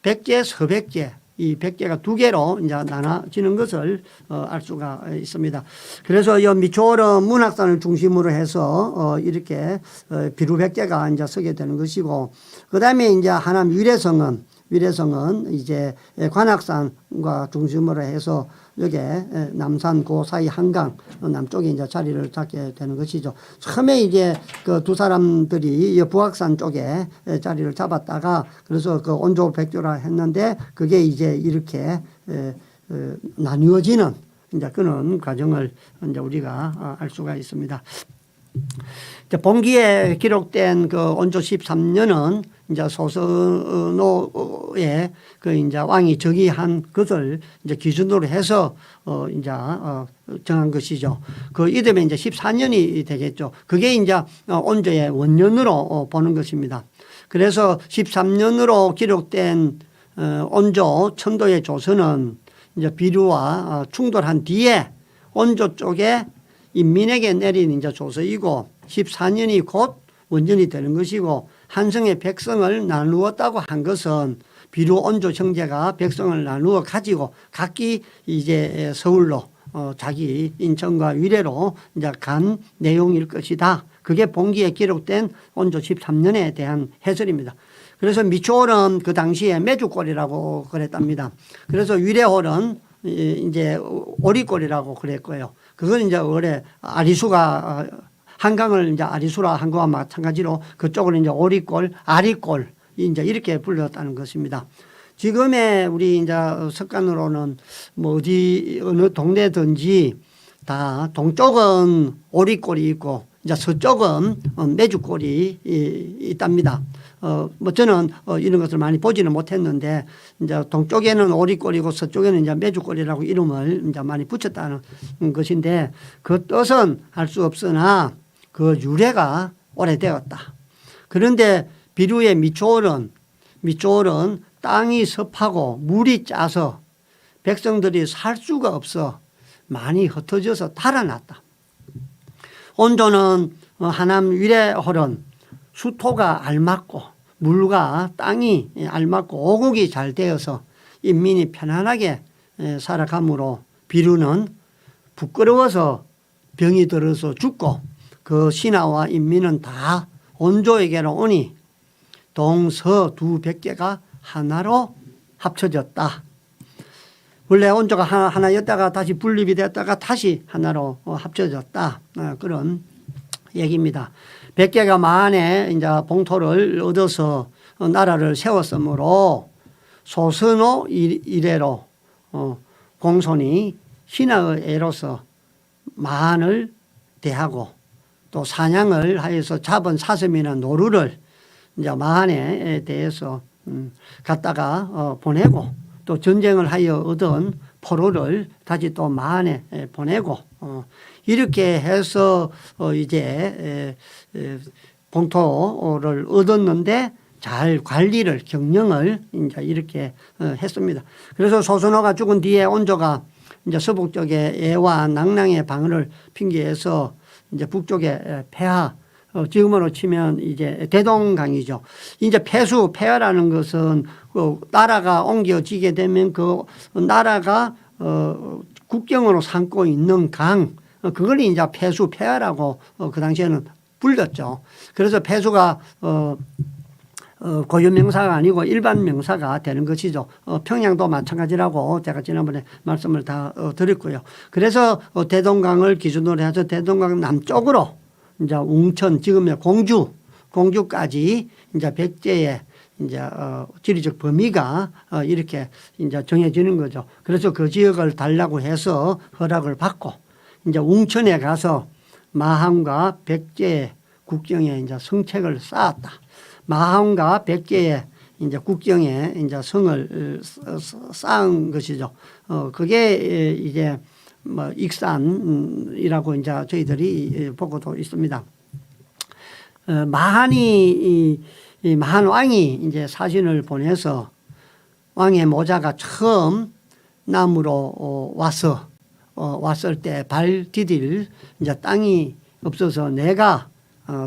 백제, 서백제 이 백제가 두 개로 이제 나눠지는 것을 알 수가 있습니다. 그래서 이 미초홀은 문학산을 중심으로 해서 이렇게 비루백제가 이제 서게 되는 것이고, 그 다음에 이제 하남 위례성은 이제 관악산과 중심으로 해서 여기 남산 그 사이 한강 남쪽에 이제 자리를 잡게 되는 것이죠. 처음에 이제 그 두 사람들이 북악산 쪽에 자리를 잡았다가 그래서 그 온조 백조라 했는데 그게 이제 이렇게 나뉘어지는 이제 그런 과정을 이제 우리가 알 수가 있습니다. 본기에 기록된 그 온조 13년은 이제 소선호의 그 이제 왕이 즉위한 것을 이제 기준으로 해서 이제 정한 것이죠. 그 이듬해 이제 14년이 되겠죠. 그게 이제 온조의 원년으로 보는 것입니다. 그래서 13년으로 기록된 온조 천도의 조서는 이제 비루와 충돌한 뒤에 온조 쪽에 인민에게 내린 이제 조서이고 14년이 곧 원년이 되는 것이고, 한성의 백성을 나누었다고 한 것은 비루 온조 형제가 백성을 나누어 가지고 각기 이제 서울로 자기 인천과 위례로 이제 간 내용일 것이다. 그게 본기에 기록된 온조 13년에 대한 해설입니다. 그래서 미초홀은 그 당시에 메주골이라고 그랬답니다. 그래서 위례홀은 이제 오리골이라고 그랬고요. 그건 이제 원래 아리수가 한강을 이제 아리수라 한 거와 마찬가지로 그쪽을 이제 오리골, 아리골 이제 이렇게 불렀다는 것입니다. 지금의 우리 이제 석간으로는 뭐 어디 어느 동네든지 다 동쪽은 오리골이 있고 이제 서쪽은 메주골이 있답니다. 뭐 저는 이런 것을 많이 보지는 못했는데 이제 동쪽에는 오리골이고 서쪽에는 이제 메주골이라고 이름을 이제 많이 붙였다는 것인데, 그 뜻은 알 수 없으나 그 유래가 오래되었다. 그런데 비루의 미초홀은 땅이 습하고 물이 짜서 백성들이 살 수가 없어 많이 흩어져서 달아났다. 온조는 하남 위례홀은 수토가 알맞고 물과 땅이 알맞고 오국이 잘 되어서 인민이 편안하게 살아가므로 비루는 부끄러워서 병이 들어서 죽고 그 신하와 인민은 다 온조에게로 오니 동서 두 백제가 하나로 합쳐졌다. 원래 온조가 하나였다가 다시 분립이 됐다가 다시 하나로 합쳐졌다. 그런 얘기입니다. 백제가 만에 이제 봉토를 얻어서 나라를 세웠으므로 소선호 이래로 공손히 신하의 애로서 만을 대하고 또 사냥을 하여서 잡은 사슴이나 노루를 이제 만에 대해서 갖다가 보내고 또 전쟁을 하여 얻은 포로를 다시 또 만에 보내고 이렇게 해서 이제 봉토를 얻었는데 잘 관리를 경영을 이제 이렇게 했습니다. 그래서 소선호가 죽은 뒤에 온조가 이제 서북 쪽에 애와 낭랑의 방어를 핑계해서 이제 북쪽에 폐하, 지금으로 치면 이제 대동강이죠. 이제 폐하라는 것은 그 나라가 옮겨지게 되면 그 나라가 국경으로 삼고 있는 강, 그걸 이제 폐하라고 그 당시에는 불렸죠. 그래서 폐수가 고유 명사가 아니고 일반 명사가 되는 것이죠. 평양도 마찬가지라고 제가 지난번에 말씀을 다 드렸고요. 그래서 대동강을 기준으로 해서 대동강 남쪽으로 이제 웅천, 지금의 공주까지 이제 백제의 이제 지리적 범위가 이렇게 이제 정해지는 거죠. 그래서 그 지역을 달라고 해서 허락을 받고 이제 웅천에 가서 마함과 백제의 국경에 이제 성책을 쌓았다. 마함과 백제의 이제 국경에 이제 성을 쌓은 것이죠. 그게 이제 뭐 익산이라고 이제 저희들이 보고도 있습니다. 마한이 이 마한 왕이 이제 사신을 보내서 왕의 모자가 처음 남으로 왔을 때 발 디딜 이제 땅이 없어서 내가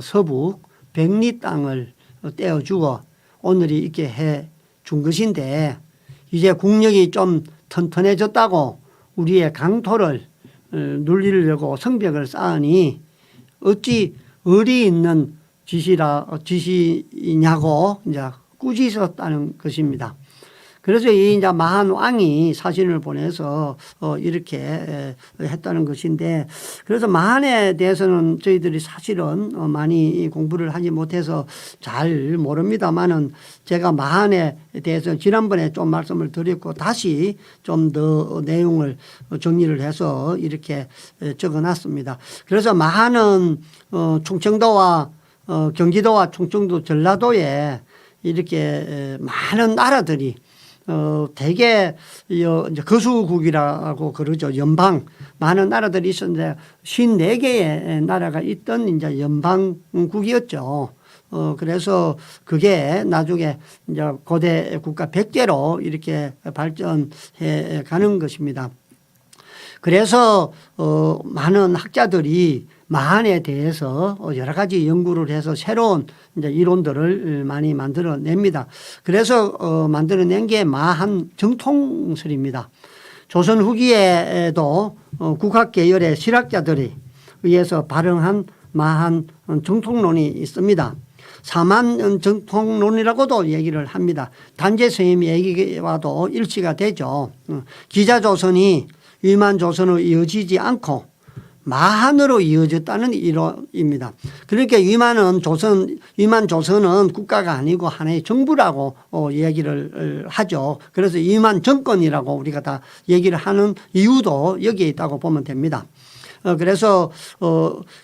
서북 백리 땅을 떼어주어 오늘이 있게 해 준 것인데 이제 국력이 좀 튼튼해졌다고 우리의 강토를 눌리려고 성벽을 쌓으니 어찌 의리 있는 짓이냐고 이제 꾸짖었다는 것입니다. 그래서 이 이제 마한 왕이 사신을 보내서 이렇게 했다는 것인데, 그래서 마한에 대해서는 저희들이 사실은 많이 공부를 하지 못해서 잘 모릅니다만은 제가 마한에 대해서 지난번에 좀 말씀을 드렸고 다시 좀 더 내용을 정리를 해서 이렇게 적어 놨습니다. 그래서 마한은 충청도와 경기도와 충청도 전라도에 이렇게 많은 나라들이 대개 이제 거수국이라고 그러죠. 연방 많은 나라들이 있었는데 54개의 나라가 있던 이제 연방국이었죠. 그래서 그게 나중에 이제 고대 국가 100개로 이렇게 발전해 가는 것입니다. 그래서 많은 학자들이 마한에 대해서 여러 가지 연구를 해서 새로운 이제 이론들을 많이 만들어냅니다. 그래서 만들어낸 게 마한 정통설입니다. 조선 후기에도 국학계열의 실학자들이 의해서 발행한 마한 정통론이 있습니다. 사만 정통론이라고도 얘기를 합니다. 단재 스님 얘기와도 일치가 되죠. 기자조선이 위만조선으로 이어지지 않고 마한으로 이어졌다는 이론입니다. 그러니까 위만조선은 국가가 아니고 하나의 정부라고 얘기를 하죠. 그래서 위만 정권이라고 우리가 다 얘기를 하는 이유도 여기에 있다고 보면 됩니다. 그래서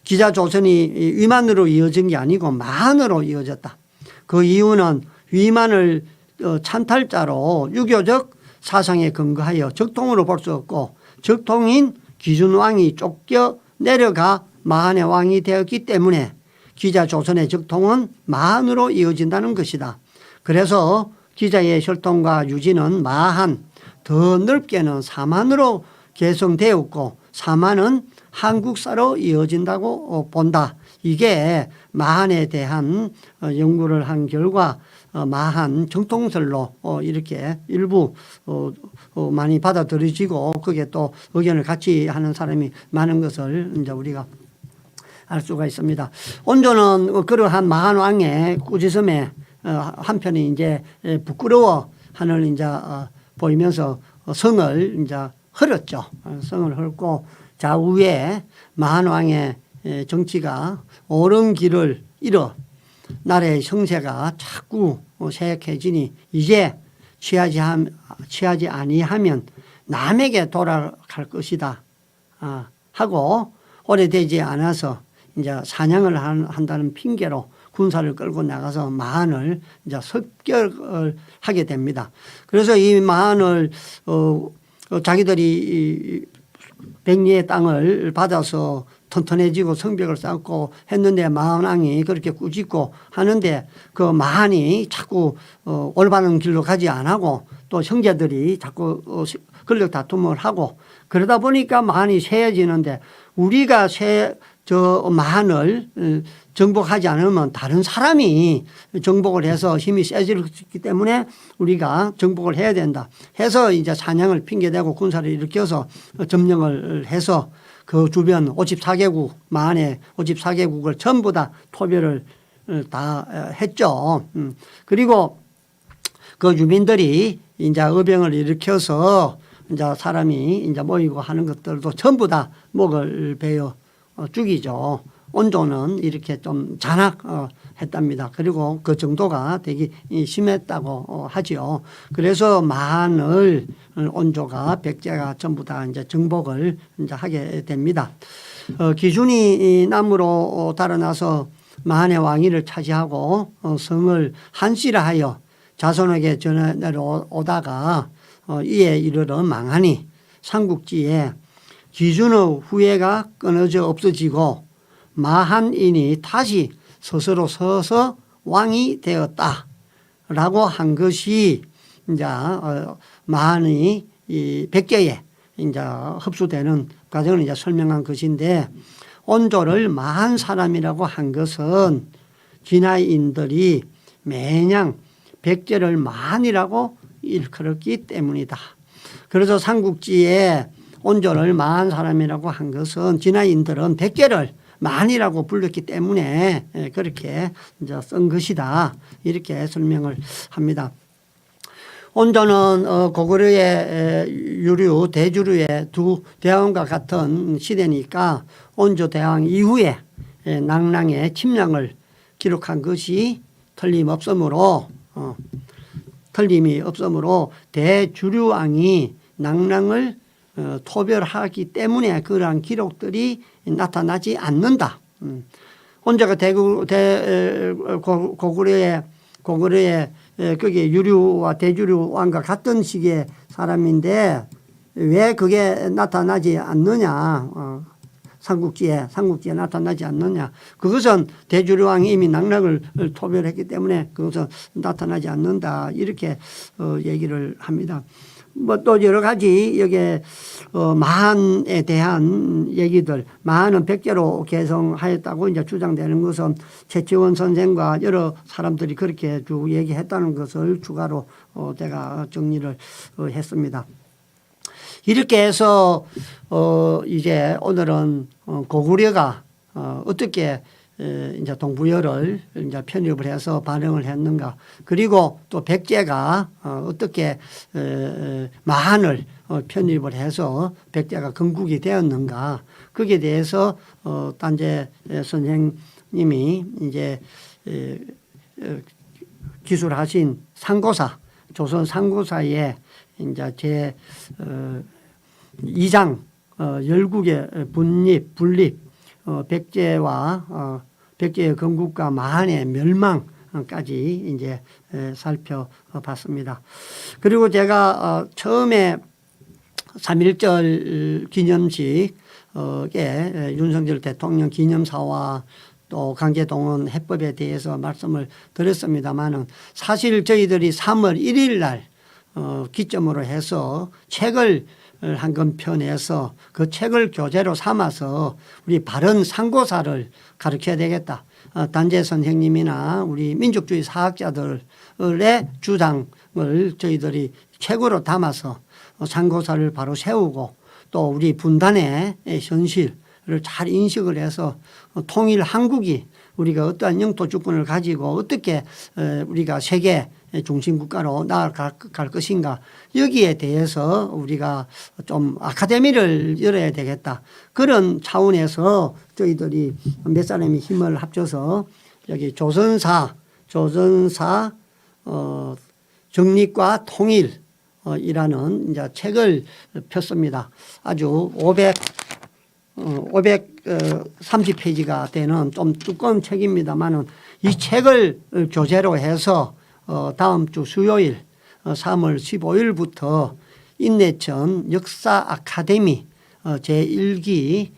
기자조선이 위만으로 이어진 게 아니고 마한으로 이어졌다. 그 이유는 위만을 찬탈자로 유교적 사상에 근거하여 적통으로 볼 수 없고 적통인 기준왕이 쫓겨 내려가 마한의 왕이 되었기 때문에 기자조선의 적통은 마한으로 이어진다는 것이다. 그래서 기자의 혈통과 유지는 마한, 더 넓게는 사만으로 계승되었고 사만은 한국사로 이어진다고 본다. 이게 마한에 대한 연구를 한 결과 마한 정통설로 이렇게 일부 많이 받아들여지고 그게 또 의견을 같이 하는 사람이 많은 것을 이제 우리가 알 수가 있습니다. 온조는 그러한 마한 왕의 꾸짖음에 한편이 이제 부끄러워 하늘 이제 보이면서 성을 이제 헐었죠. 성을 헐고 좌우에 마한 왕의 정치가 옳은 길을 잃어 나라의 형세가 자꾸 쇠약해지니 이제 취하지 아니하면 남에게 돌아갈 것이다 하고 오래되지 않아서 이제 사냥을 한다는 핑계로 군사를 끌고 나가서 마한을 이제 습격을 하게 됩니다. 그래서 이 마한을 자기들이 백리의 땅을 받아서 튼튼해지고 성벽을 쌓고 했는데 마한 왕이 그렇게 꾸짖고 하는데 그 마한이 자꾸 올바른 길로 가지 않고 또 형제들이 자꾸 권력 다툼을 하고 그러다 보니까 마한이 세해지는데 우리가 저 마한을 정복하지 않으면 다른 사람이 정복을 해서 힘이 세졌기 때문에 우리가 정복을 해야 된다 해서 이제 사냥을 핑계대고 군사를 일으켜서 점령을 해서 그 주변 54개국 마한의 54개국을 전부 다 토벌을 다 했죠. 그리고 그 유민들이 이제 의병을 일으켜서 이제 사람이 이제 모이고 하는 것들도 전부 다 목을 베어 죽이죠. 온조는 이렇게 좀 잔악했답니다. 그리고 그 정도가 되게 심했다고 하죠. 그래서 마한을 온조가 백제가 전부 다 이제 정복을 이제 하게 됩니다. 기준이 남으로 달아나서 마한의 왕위를 차지하고 성을 한시라하여 자손에게 전해 내려오다가 이에 이르러 망하니 삼국지에 기준의 후예가 끊어져 없어지고 마한인이 다시 스스로 서서 왕이 되었다라고 한 것이 이제 마한이 이 백제에 이제 흡수되는 과정을 이제 설명한 것인데, 온조를 마한 사람이라고 한 것은 진화인들이 매냥 백제를 마한이라고 일컬었기 때문이다. 그래서 삼국지에 온조를 마한 사람이라고 한 것은 진화인들은 백제를 마한이라고 불렀기 때문에 그렇게 이제 쓴 것이다. 이렇게 설명을 합니다. 온조는 고구려의 유류, 대주류의 두 대왕과 같은 시대니까 온조 대왕 이후에 낙랑의 침략을 기록한 것이 틀림이 없으므로 대주류왕이 낙랑을 토별하기 때문에 그러한 기록들이 나타나지 않는다. 온조가 고구려의 그게 유류와 대주류 왕과 같은 시기의 사람인데 왜 그게 나타나지 않느냐, 삼국지에 나타나지 않느냐. 그것은 대주류 왕이 이미 낙랑을 토별했기 때문에 그것은 나타나지 않는다. 이렇게 얘기를 합니다. 뭐 또 여러 가지 여기에 마한에 대한 얘기들, 마한은 백제로 개성하였다고 이제 주장되는 것은 최치원 선생과 여러 사람들이 그렇게 쭉 얘기했다는 것을 추가로 제가 정리를 했습니다. 이렇게 해서 이제 오늘은 고구려가 어떻게 이제 동부여를 이제 편입을 해서 발행을 했는가, 그리고 또 백제가 어떻게 마한을 편입을 해서 백제가 건국이 되었는가, 거기에 대해서 단재 선생님이 이제 기술하신 상고사, 조선 상고사의 이제 제 2장 열국의 분립, 백제의 건국과 마한의 멸망까지 이제 살펴봤습니다. 그리고 제가 처음에 3.1절 기념식에 윤석열 대통령 기념사와 또 강제동원 해법에 대해서 말씀을 드렸습니다만은, 사실 저희들이 3월 1일 날 기점으로 해서 책을 한 권 펴내서 그 책을 교재로 삼아서 우리 바른 상고사를 가르쳐야 되겠다. 단재 선생님이나 우리 민족주의 사학자들의 주장을 저희들이 책으로 담아서 상고사를 바로 세우고, 또 우리 분단의 현실을 잘 인식을 해서 통일 한국이 우리가 어떠한 영토 주권을 가지고 어떻게 우리가 세계 중심국가로 나아갈 것인가, 여기에 대해서 우리가 좀 아카데미를 열어야 되겠다. 그런 차원에서 저희들이 몇 사람이 힘을 합쳐서 여기 조선사 정립과 통일이라는 이제 책을 폈습니다. 아주 530페이지가 되는 좀 두꺼운 책입니다만은, 이 책을 교재로 해서 다음 주 수요일 3월 15일부터 인내천 역사 아카데미 제1기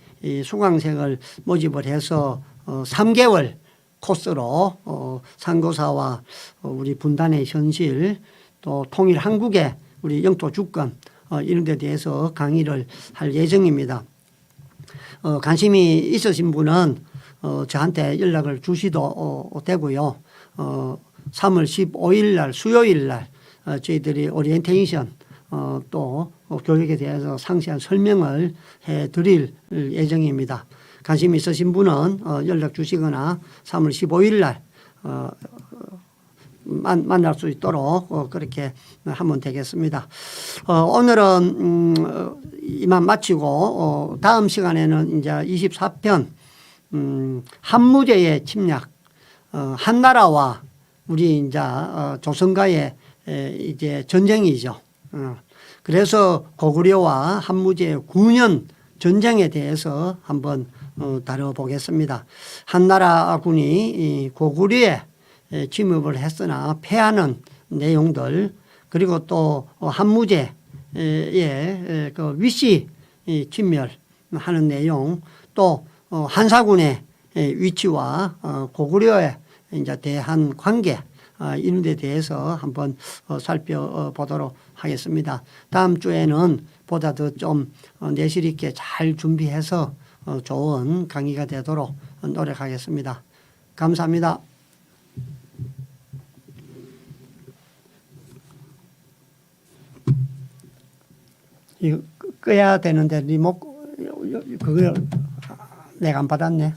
수강생을 모집을 해서 3개월 코스로 상고사와 우리 분단의 현실, 또 통일 한국의 우리 영토 주권 이런 데 대해서 강의를 할 예정입니다. 관심이 있으신 분은 저한테 연락을 주시도 되고요. 3월 15일 날 수요일 날 저희들이 오리엔테이션 또 교육에 대해서 상세한 설명을 해드릴 예정입니다. 관심 있으신 분은 연락 주시거나 3월 15일 날 만날 수 있도록 그렇게 하면 되겠습니다. 오늘은 이만 마치고 다음 시간에는 이제 24편 한무제의 침략, 한나라와 우리 이제 조선과의 이제 전쟁이죠. 그래서 고구려와 한무제의 9년 전쟁에 대해서 한번 다뤄보겠습니다. 한나라군이 고구려에 침입을 했으나 패하는 내용들, 그리고 또 한무제의 그 위시 침멸 하는 내용 또 한사군의 위치와 고구려에 이제 대한 관계 이런 데 대해서 한번 살펴보도록 하겠습니다. 다음 주에는 보다 더 좀 내실 있게 잘 준비해서 좋은 강의가 되도록 노력하겠습니다. 감사합니다. 이거 끄야 되는데 리모컨 그걸 내가 안 받았네.